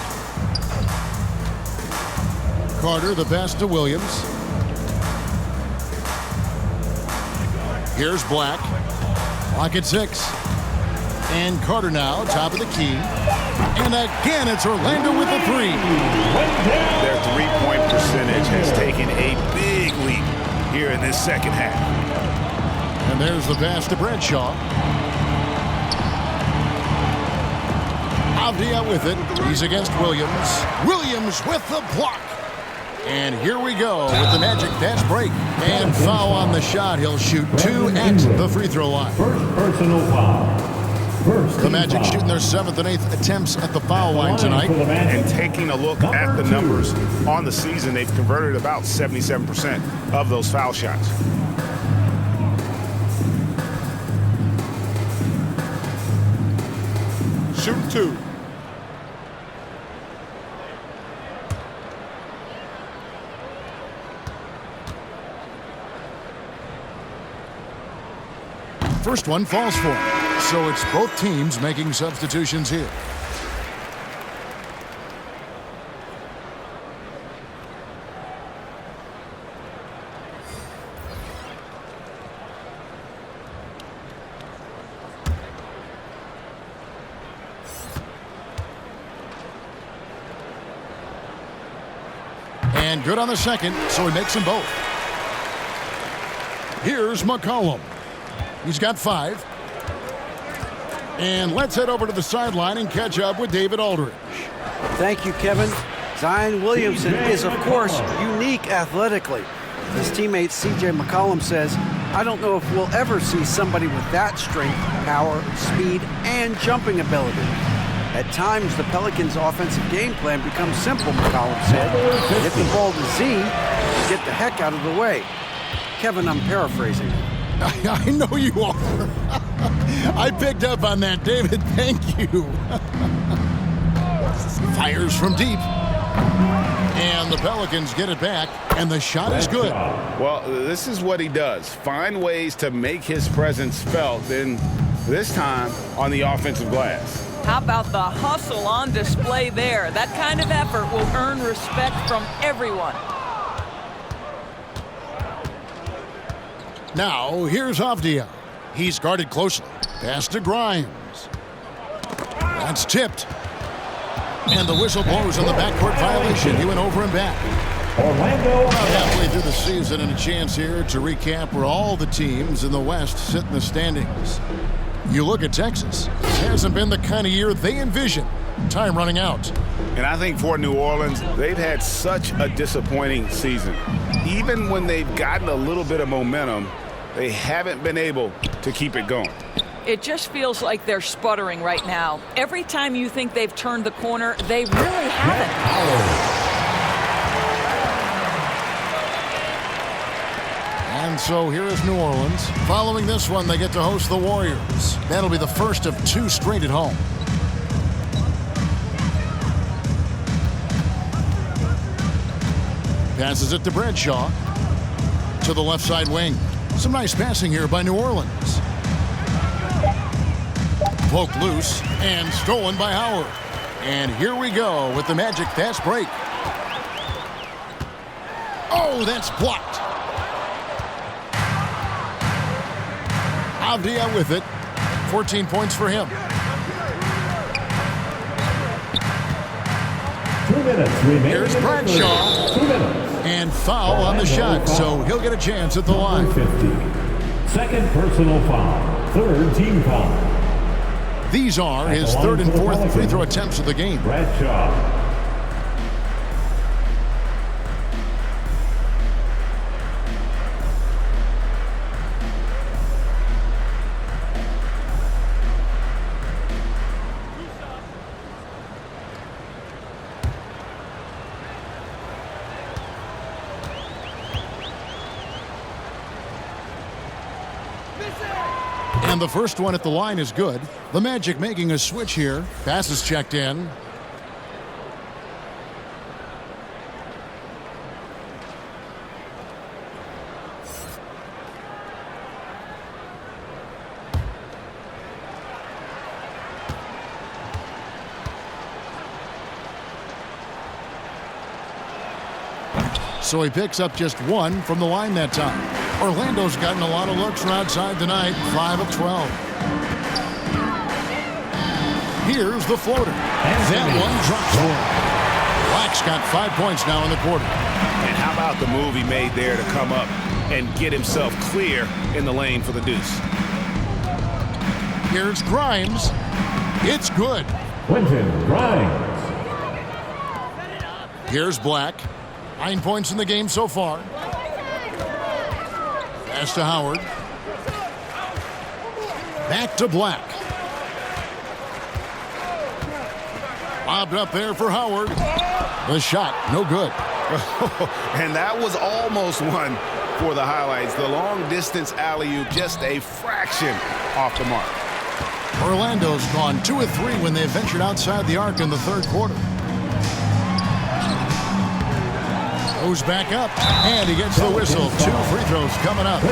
Carter the pass to Williams. Here's Black. Clock at 6. And Carter now, top of the key. And again, it's Orlando with the 3. Their three-point percentage has taken a big leap here in this second half. And there's the pass to Bradshaw. Avdia with it. He's against Williams. Williams with the block. And here we go with the Magic fast break. And foul on the shot. He'll shoot 2 at the free throw line. First personal foul. The Magic shooting their 7th and 8th attempts at the foul line tonight. And taking a look at the numbers on the season, they've converted about 77% of those foul shots. Shoot 2. First one falls for him. So it's both teams making substitutions here. And good on the second, so he makes them both. Here's McCollum. He's got 5. And let's head over to the sideline and catch up with David Aldridge. Thank you, Kevin. Zion Williamson is, of course, unique athletically. His teammate C.J. McCollum says, I don't know if we'll ever see somebody with that strength, power, speed, and jumping ability. At times, the Pelicans' offensive game plan becomes simple, McCollum said. Hit the ball to Z, get the heck out of the way. Kevin, I'm paraphrasing. I know you are. I picked up on that, David. Thank you. Fires from deep. And the Pelicans get it back, and the shot is good. Well, this is what he does. Find ways to make his presence felt, and this time on the offensive glass. How about the hustle on display there? That kind of effort will earn respect from everyone. Now, here's Avdia. He's guarded closely. Pass to Grimes. That's tipped. And the whistle blows on the backcourt violation. He went over and back. Orlando. Halfway through the season, and a chance here to recap where all the teams in the West sit in the standings. You look at Texas. This hasn't been the kind of year they envisioned. Time running out. And I think for New Orleans, they've had such a disappointing season. Even when they've gotten a little bit of momentum, they haven't been able to keep it going. It just feels like they're sputtering right now. Every time you think they've turned the corner, they really haven't. And so here is New Orleans. Following this one, they get to host the Warriors. That'll be the first of 2 straight at home. Passes it to Bradshaw. To the left side wing. Some nice passing here by New Orleans. Poked loose and stolen by Howard. And here we go with the Magic fast break. Oh, that's blocked. Avdia with it. 14 points for him. 2 minutes remaining. Here's Bradshaw. 2 minutes. And foul on the shot, so he'll get a chance at the line. 50. Second personal foul. Third team foul. These are his third and fourth free throw attempts of the game. Bradshaw. And the first one at the line is good. The Magic making a switch here. Pass is checked in. So he picks up just 1 from the line that time. Orlando's gotten a lot of looks from outside tonight, 5 of 12. Here's the floater. That one drops one. Black's got 5 points now in the quarter. And how about the move he made there to come up and get himself clear in the lane for the deuce? Here's Grimes. It's good. Quentin Grimes. Here's Black. 9 points in the game so far. Pass to Howard. Back to Black. Lobbed up there for Howard. The shot, no good. And that was almost one for the highlights. The long-distance alley-oop, just a fraction off the mark. Orlando's gone 2 of 3 when they ventured outside the arc in the third quarter. Goes back up, and he gets the whistle. 2 free throws coming up.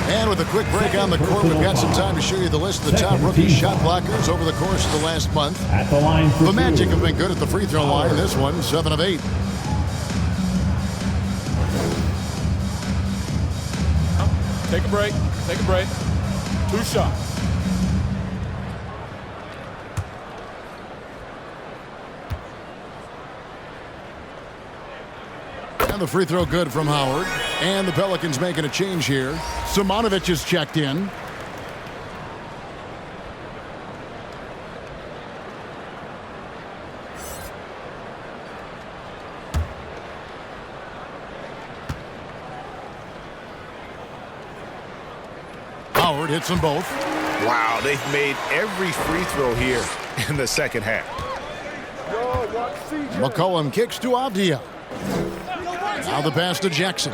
And with a quick break on the court, we've got some time to show you the list of the top rookie shot blockers over the course of the last month. At the line for the Magic have been good at the free throw line. This one, 7 of 8. Take a break. Take a break. 2 shots. And the free throw good from Howard. And the Pelicans making a change here. Simonovic is checked in. Howard hits them both. Wow, they've made every free throw here in the second half. McCollum kicks to Avdia. Now the pass to Jackson.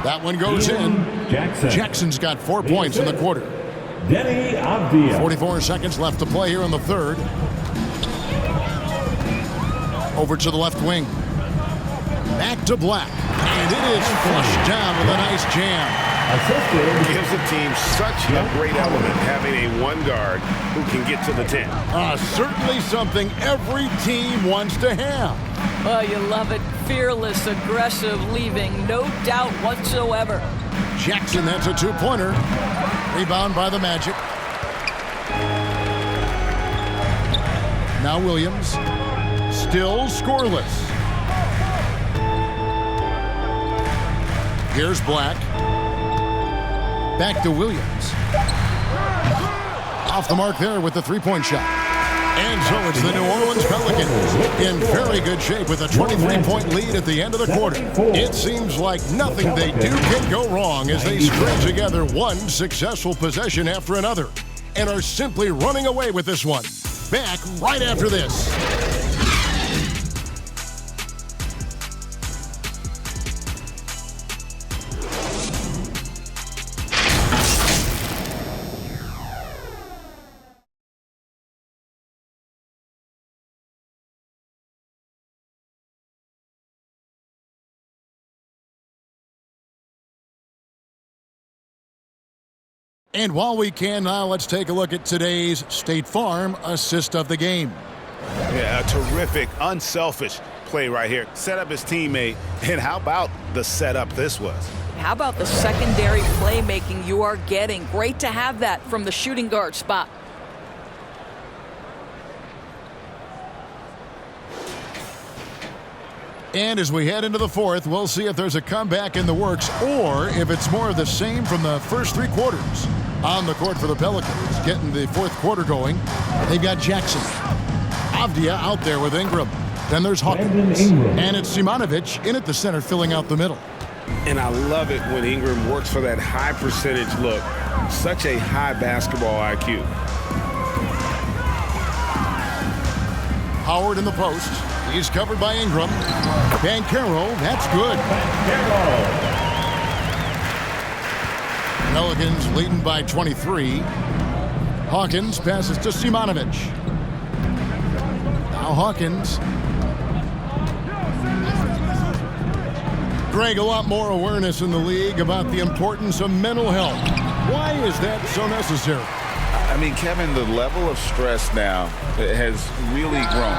That one goes in. Jackson's got 4 points in the quarter. Denny Avdia. 44 seconds left to play here in the third. Over to the left wing. Back to Black. And it is flushed down with a nice jam. Gives the team such a great element having a one guard who can get to the 10. Certainly something every team wants to have. Oh, you love it. Fearless, aggressive, leaving no doubt whatsoever. Jackson, that's a 2-pointer. Rebound by the Magic. Now Williams. Still scoreless. Here's Black. Back to Williams. Off the mark there with the 3-point shot. And so it's the New Orleans Pelicans in very good shape with a 23-point lead at the end of the quarter. It seems like nothing they do can go wrong as they string together one successful possession after another and are simply running away with this one. Back right after this. And while we can now, let's take a look at today's State Farm assist of the game. Yeah, a terrific, unselfish play right here. Set up his teammate, and how about the setup this was? How about the secondary playmaking you are getting? Great to have that from the shooting guard spot. And as we head into the fourth, we'll see if there's a comeback in the works or if it's more of the same from the first three quarters. On the court for the Pelicans, getting the fourth quarter going, they've got Jackson. Avdia out there with Ingram. Then there's Hawkins. And it's Simonovic in at the center, filling out the middle. And I love it when Ingram works for that high percentage look. Such a high basketball IQ. Howard in the post. He's covered by Ingram. Banchero, that's good. Pelicans leading by 23. Hawkins passes to Simonovic. Now Hawkins. Greg, a lot more awareness in the league about the importance of mental health. Why is that so necessary? I mean, Kevin, the level of stress now has really grown.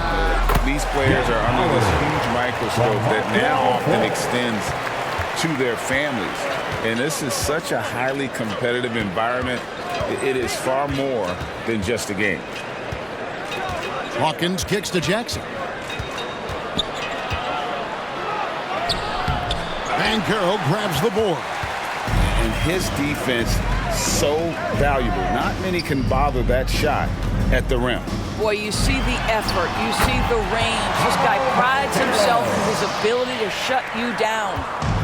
These players are under this huge microscope that now often extends to their families. And this is such a highly competitive environment. It is far more than just a game. Hawkins kicks to Jackson. Banchero grabs the board. And his defense, so valuable. Not many can bother that shot at the rim. Boy, you see the effort. You see the range. This guy prides himself in his ability to shut you down.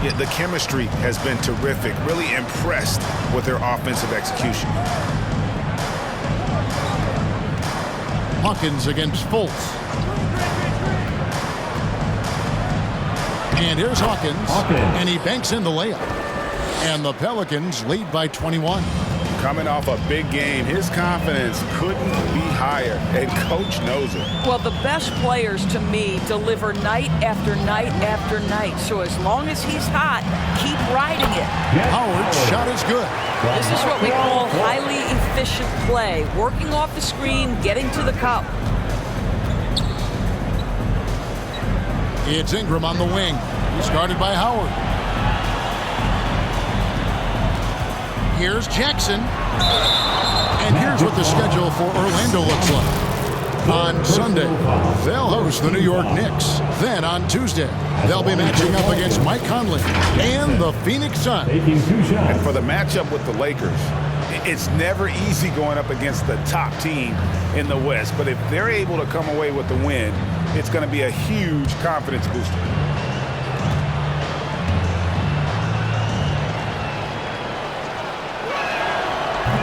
Yeah, the chemistry has been terrific. Really impressed with their offensive execution. Hawkins against Fultz. And here's Hawkins. And he banks in the layup. And the Pelicans lead by 21. Coming off a big game, his confidence couldn't be higher, and Coach knows it. Well, the best players, to me, deliver night after night after night. So as long as he's hot, keep riding it. Howard's shot is good. This is what we call highly efficient play. Working off the screen, getting to the cup. It's Ingram on the wing. He's guarded by Howard. Here's Jackson. And here's what the schedule for Orlando looks like. On Sunday, they'll host the New York Knicks. Then on Tuesday, they'll be matching up against Mike Conley and the Phoenix Suns. And for the matchup with the Lakers, it's never easy going up against the top team in the West. But if they're able to come away with the win, it's going to be a huge confidence booster.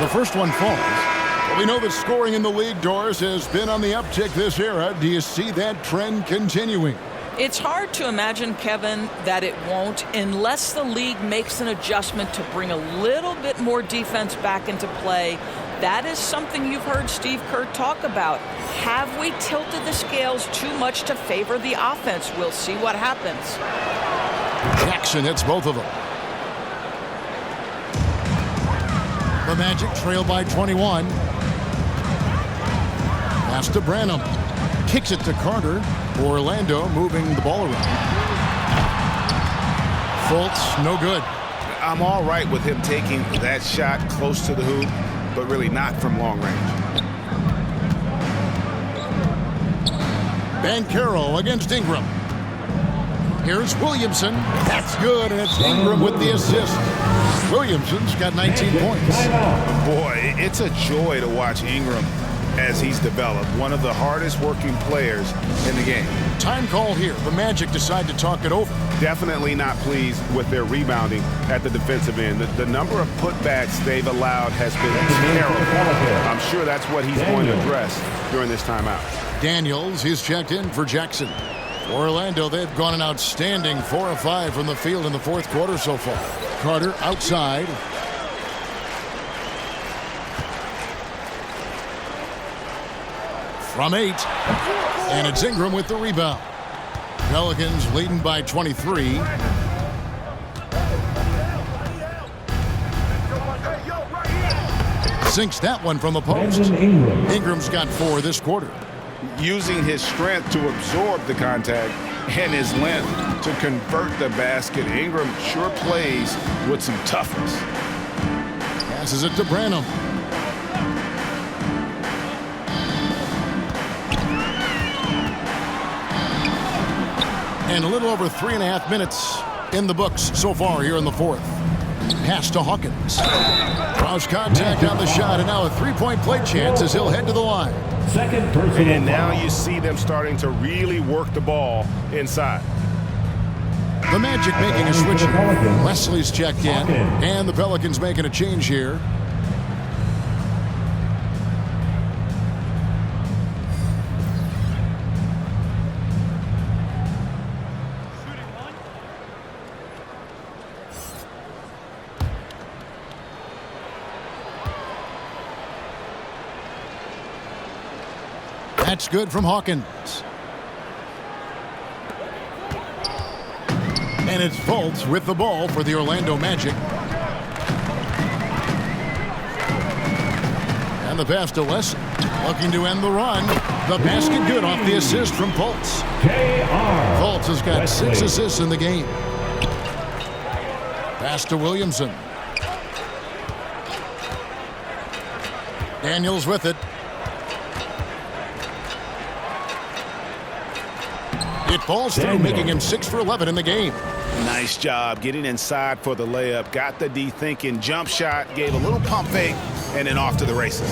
The first one falls. Well, we know that scoring in the league, Doris, has been on the uptick this era. Do you see that trend continuing? It's hard to imagine, Kevin, that it won't unless the league makes an adjustment to bring a little bit more defense back into play. That is something you've heard Steve Kerr talk about. Have we tilted the scales too much to favor the offense? We'll see what happens. Jackson hits both of them. The Magic trail by 21. Pass to Branham. Kicks it to Carter. Orlando moving the ball around. Fultz, no good. I'm all right with him taking that shot close to the hoop, but really not from long range. Banchero against Ingram. Here's Williamson. That's good, and it's Ingram with the assist. Williamson's got 19 points. Boy, it's a joy to watch Ingram as he's developed. One of the hardest working players in the game. Time call here. The Magic decide to talk it over. Definitely not pleased with their rebounding at the defensive end. The number of putbacks they've allowed has been terrible. I'm sure that's what he's going to address during this timeout. Daniels, he's checked in for Jackson. For Orlando, they've gone an outstanding 4 of 5 from the field in the fourth quarter so far. Carter outside. From 8. And it's Ingram with the rebound. Pelicans leading by 23. Sinks that one from the post. Ingram's got 4 this quarter. Using his strength to absorb the contact and his length to convert the basket. Ingram sure plays with some toughness. Passes it to Branham. And a little over 3.5 minutes in the books so far here in the fourth. Pass to Hawkins. Draws contact on the shot, and now a three-point play chance as he'll head to the line. Second personal And now foul. you see them starting to really work the ball inside. The Magic making a switch. Wesley's checked in, and the Pelicans making a change here. That's good from Hawkins. And it's Fultz with the ball for the Orlando Magic. And the pass to Wesson. Looking to end the run. The basket good off the assist from Fultz. Fultz has got 6 assists in the game. Pass to Williamson. Daniels with it. It falls through, making him 6 for 11 in the game. Nice job getting inside for the layup. Got the D thinking, jump shot, gave a little pump fake, and then off to the races.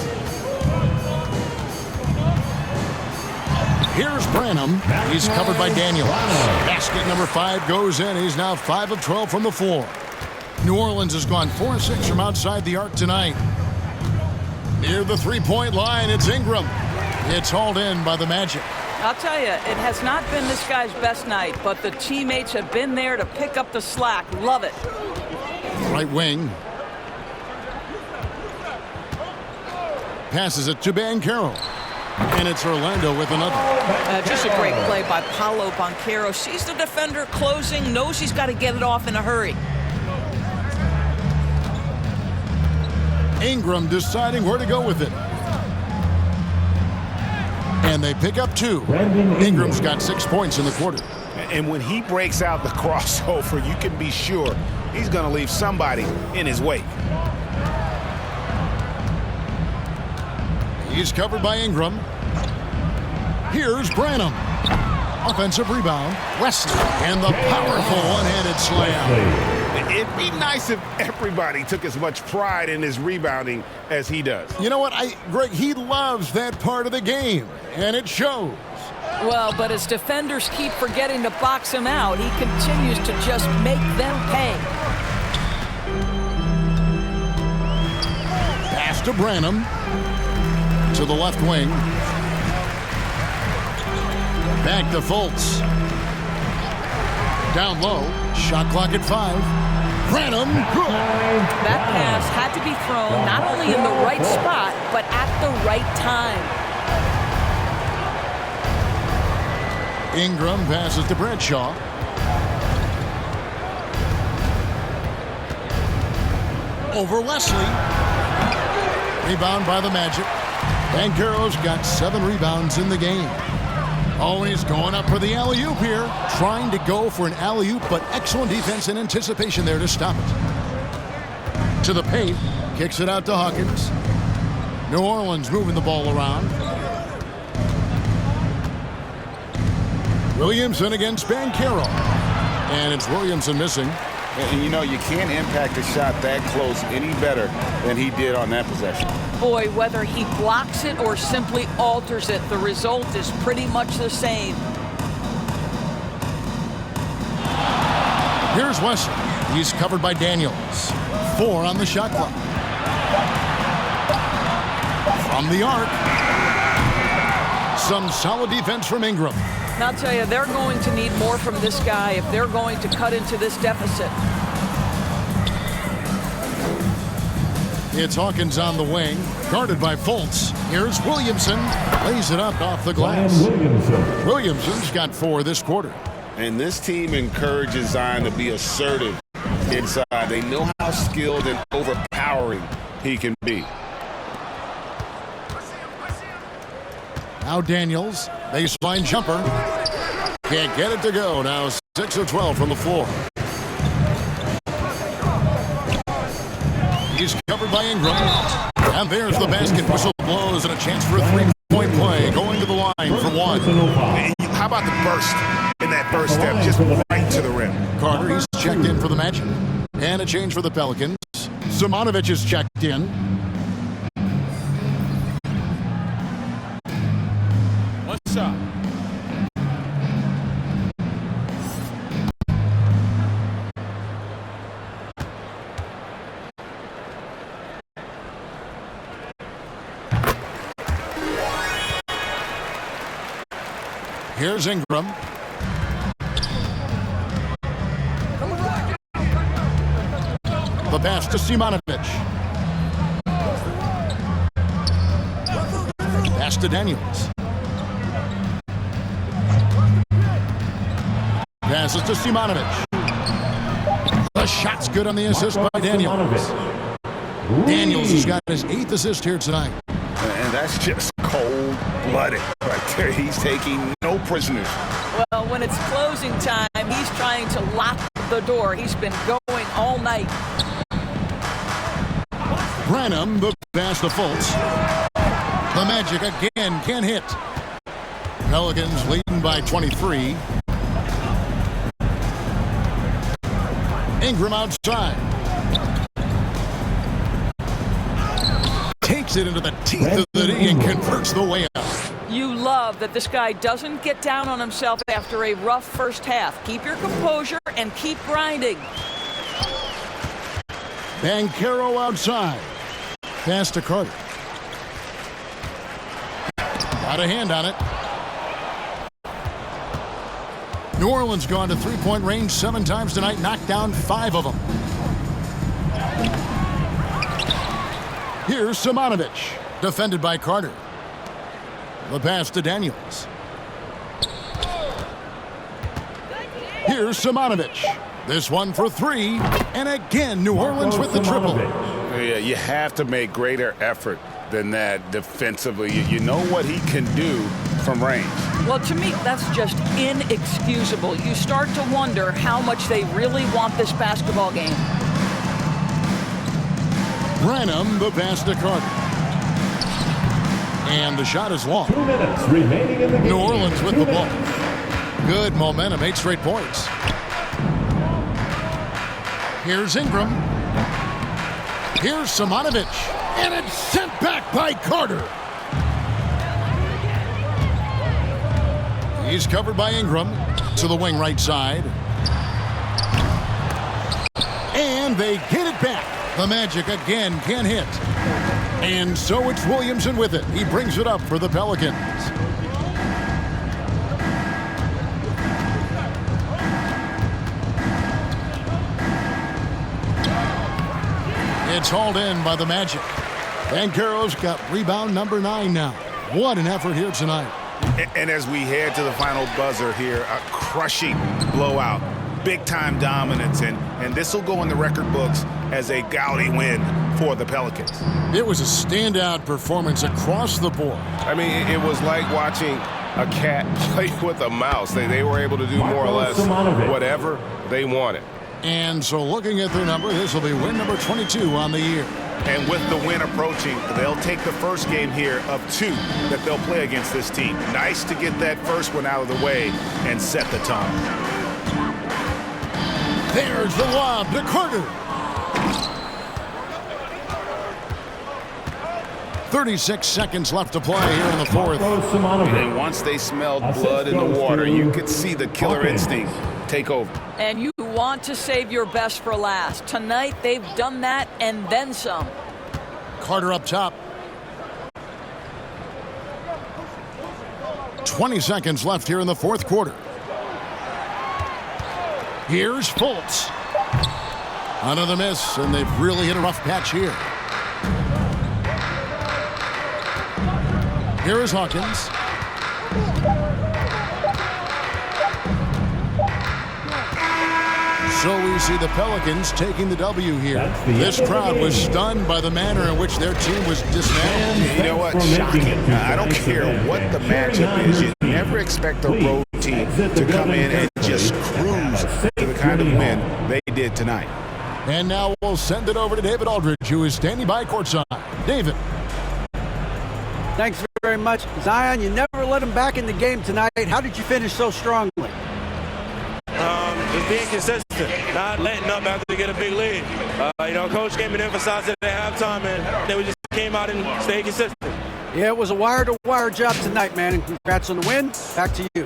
Here's Branham. He's covered by Daniels. Basket number 5 goes in. He's now 5 of 12 from the floor. New Orleans has gone 4 of 6 from outside the arc tonight. Near the three-point line, it's Ingram. It's hauled in by the Magic. I'll tell you, it has not been this guy's best night, but the teammates have been there to pick up the slack. Love it. Right wing. Passes it to Banchero. And it's Orlando with another. Just a great play by Paolo Banchero. Sees the defender closing, knows he's got to get it off in a hurry. Ingram deciding where to go with it. And they pick up 2. Ingram's got 6 points in the quarter. And when he breaks out the crossover, you can be sure he's going to leave somebody in his wake. He's covered by Ingram. Here's Branham. Offensive rebound. Wesley. And the powerful one-handed slam. It'd be nice if everybody took as much pride in his rebounding as he does. You know what, Greg, he loves that part of the game, and it shows. Well, but as defenders keep forgetting to box him out, he continues to just make them pay. Pass to Branham. To the left wing. Back to Fultz. Down low. Shot clock at 5. Branham, good. That pass had to be thrown not only in the right spot, but at the right time. Ingram passes to Bradshaw. Over Wesley. Rebound by the Magic. Banchero's got 7 rebounds in the game. Oh, he's going up for the alley-oop here. Trying to go for an alley-oop, but excellent defense and anticipation there to stop it. To the paint. Kicks it out to Hawkins. New Orleans moving the ball around. Williamson against Banchero. And it's Williamson missing. And you know, you can't impact a shot that close any better than he did on that possession. Boy, whether he blocks it or simply alters it, the result is pretty much the same. Here's Wesley. He's covered by Daniels. 4 on the shot clock. From the arc. Some solid defense from Ingram. And I'll tell you, they're going to need more from this guy if they're going to cut into this deficit. It's Hawkins on the wing, guarded by Fultz. Here's Williamson. Lays it up off the glass. Williamson's got 4 this quarter. And this team encourages Zion to be assertive inside. They know how skilled and overpowering he can be. Now Daniels, baseline jumper. Can't get it to go. Now 6 of 12 from the floor. He's covered by Ingram. And there's the basket. Whistle blows and a chance for a 3-point play. Going to the line for 1. How about the burst in that first step? Just right to the rim. Carter, he's checked in for the Magic. And a change for the Pelicans. Simonovic is checked in. One shot. Here's Ingram. The pass to Simonovic. Pass to Daniels. Passes to Simonovic. The shot's good on the assist by Daniels. Daniels has got his 8th assist here tonight. And that's just cold-blooded right there. He's taking no prisoners. Well, when it's closing time, he's trying to lock the door. He's been going all night. Branham, the pass to Fultz. The Magic again can't hit. Pelicans leading by 23. Ingram outside. Takes it into the teeth of the D and converts the way up. You love that this guy doesn't get down on himself after a rough first half. Keep your composure and keep grinding. Banchero outside. Pass to Carter. Got a hand on it. New Orleans gone to 3-point range 7 times tonight, knocked down 5 of them. Here's Simonovic, defended by Carter. The pass to Daniels. Here's Simonovic. This one for 3, and again New Orleans with the triple. Yeah, you have to make greater effort than that defensively. You know what he can do from range. Well, to me, that's just inexcusable. You start to wonder how much they really want this basketball game. Branham, the pass to Carter. And the shot is long. 2 minutes remaining in the game. New Orleans with the ball. Good momentum, 8 straight points. Here's Ingram. Here's Simonovic. And it's sent back by Carter. He's covered by Ingram to the wing right side. And they get it back. The Magic again can't hit. And so it's Williamson with it. He brings it up for the Pelicans. It's hauled in by the Magic. Banchero's got rebound number 9 now. What an effort here tonight. And as we head to the final buzzer here, a crushing blowout. Big-time dominance, and this will go in the record books as a gaudy win for the Pelicans. It was a standout performance across the board. I mean, it was like watching a cat play with a mouse. They were able to do more or less whatever they wanted. And so looking at their number, this will be win number 22 on the year. And with the win approaching, they'll take the first game here of 2 that they'll play against this team. Nice to get that first one out of the way and set the tone. There's the lob to Carter. 36 seconds left to play here in the fourth. And once they smelled blood in the water, you could see the killer instinct take over. And you want to save your best for last. Tonight, they've done that and then some. Carter up top. 20 seconds left here in the fourth quarter. Here's Fultz. Another miss, and they've really hit a rough patch here. Here is Hawkins. So we see the Pelicans taking the W here. This crowd was stunned by the manner in which their team was dismantled. You know what? Shocking. I don't care what the matchup is. You never expect a road team to come in and just cruise to the kind of win they did tonight. And now we'll send it over to David Aldridge, who is standing by courtside. David. Thanks very much. Zion, you never let him back in the game tonight. How did you finish so strongly? Just being consistent, not letting up after we get a big lead. Coach came and emphasized it at halftime, and then we just came out and stayed consistent. Yeah, it was a wire-to-wire job tonight, man, and congrats on the win. Back to you.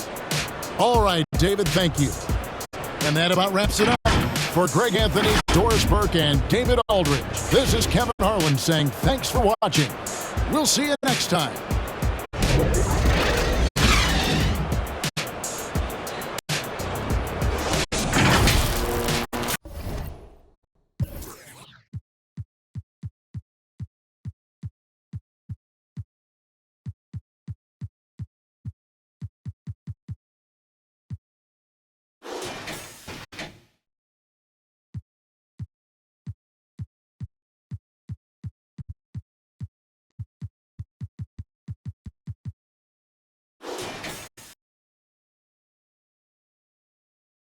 All right, David, thank you. And that about wraps it up. For Greg Anthony, Doris Burke, and David Aldridge, this is Kevin Harlan saying thanks for watching. We'll see you next time.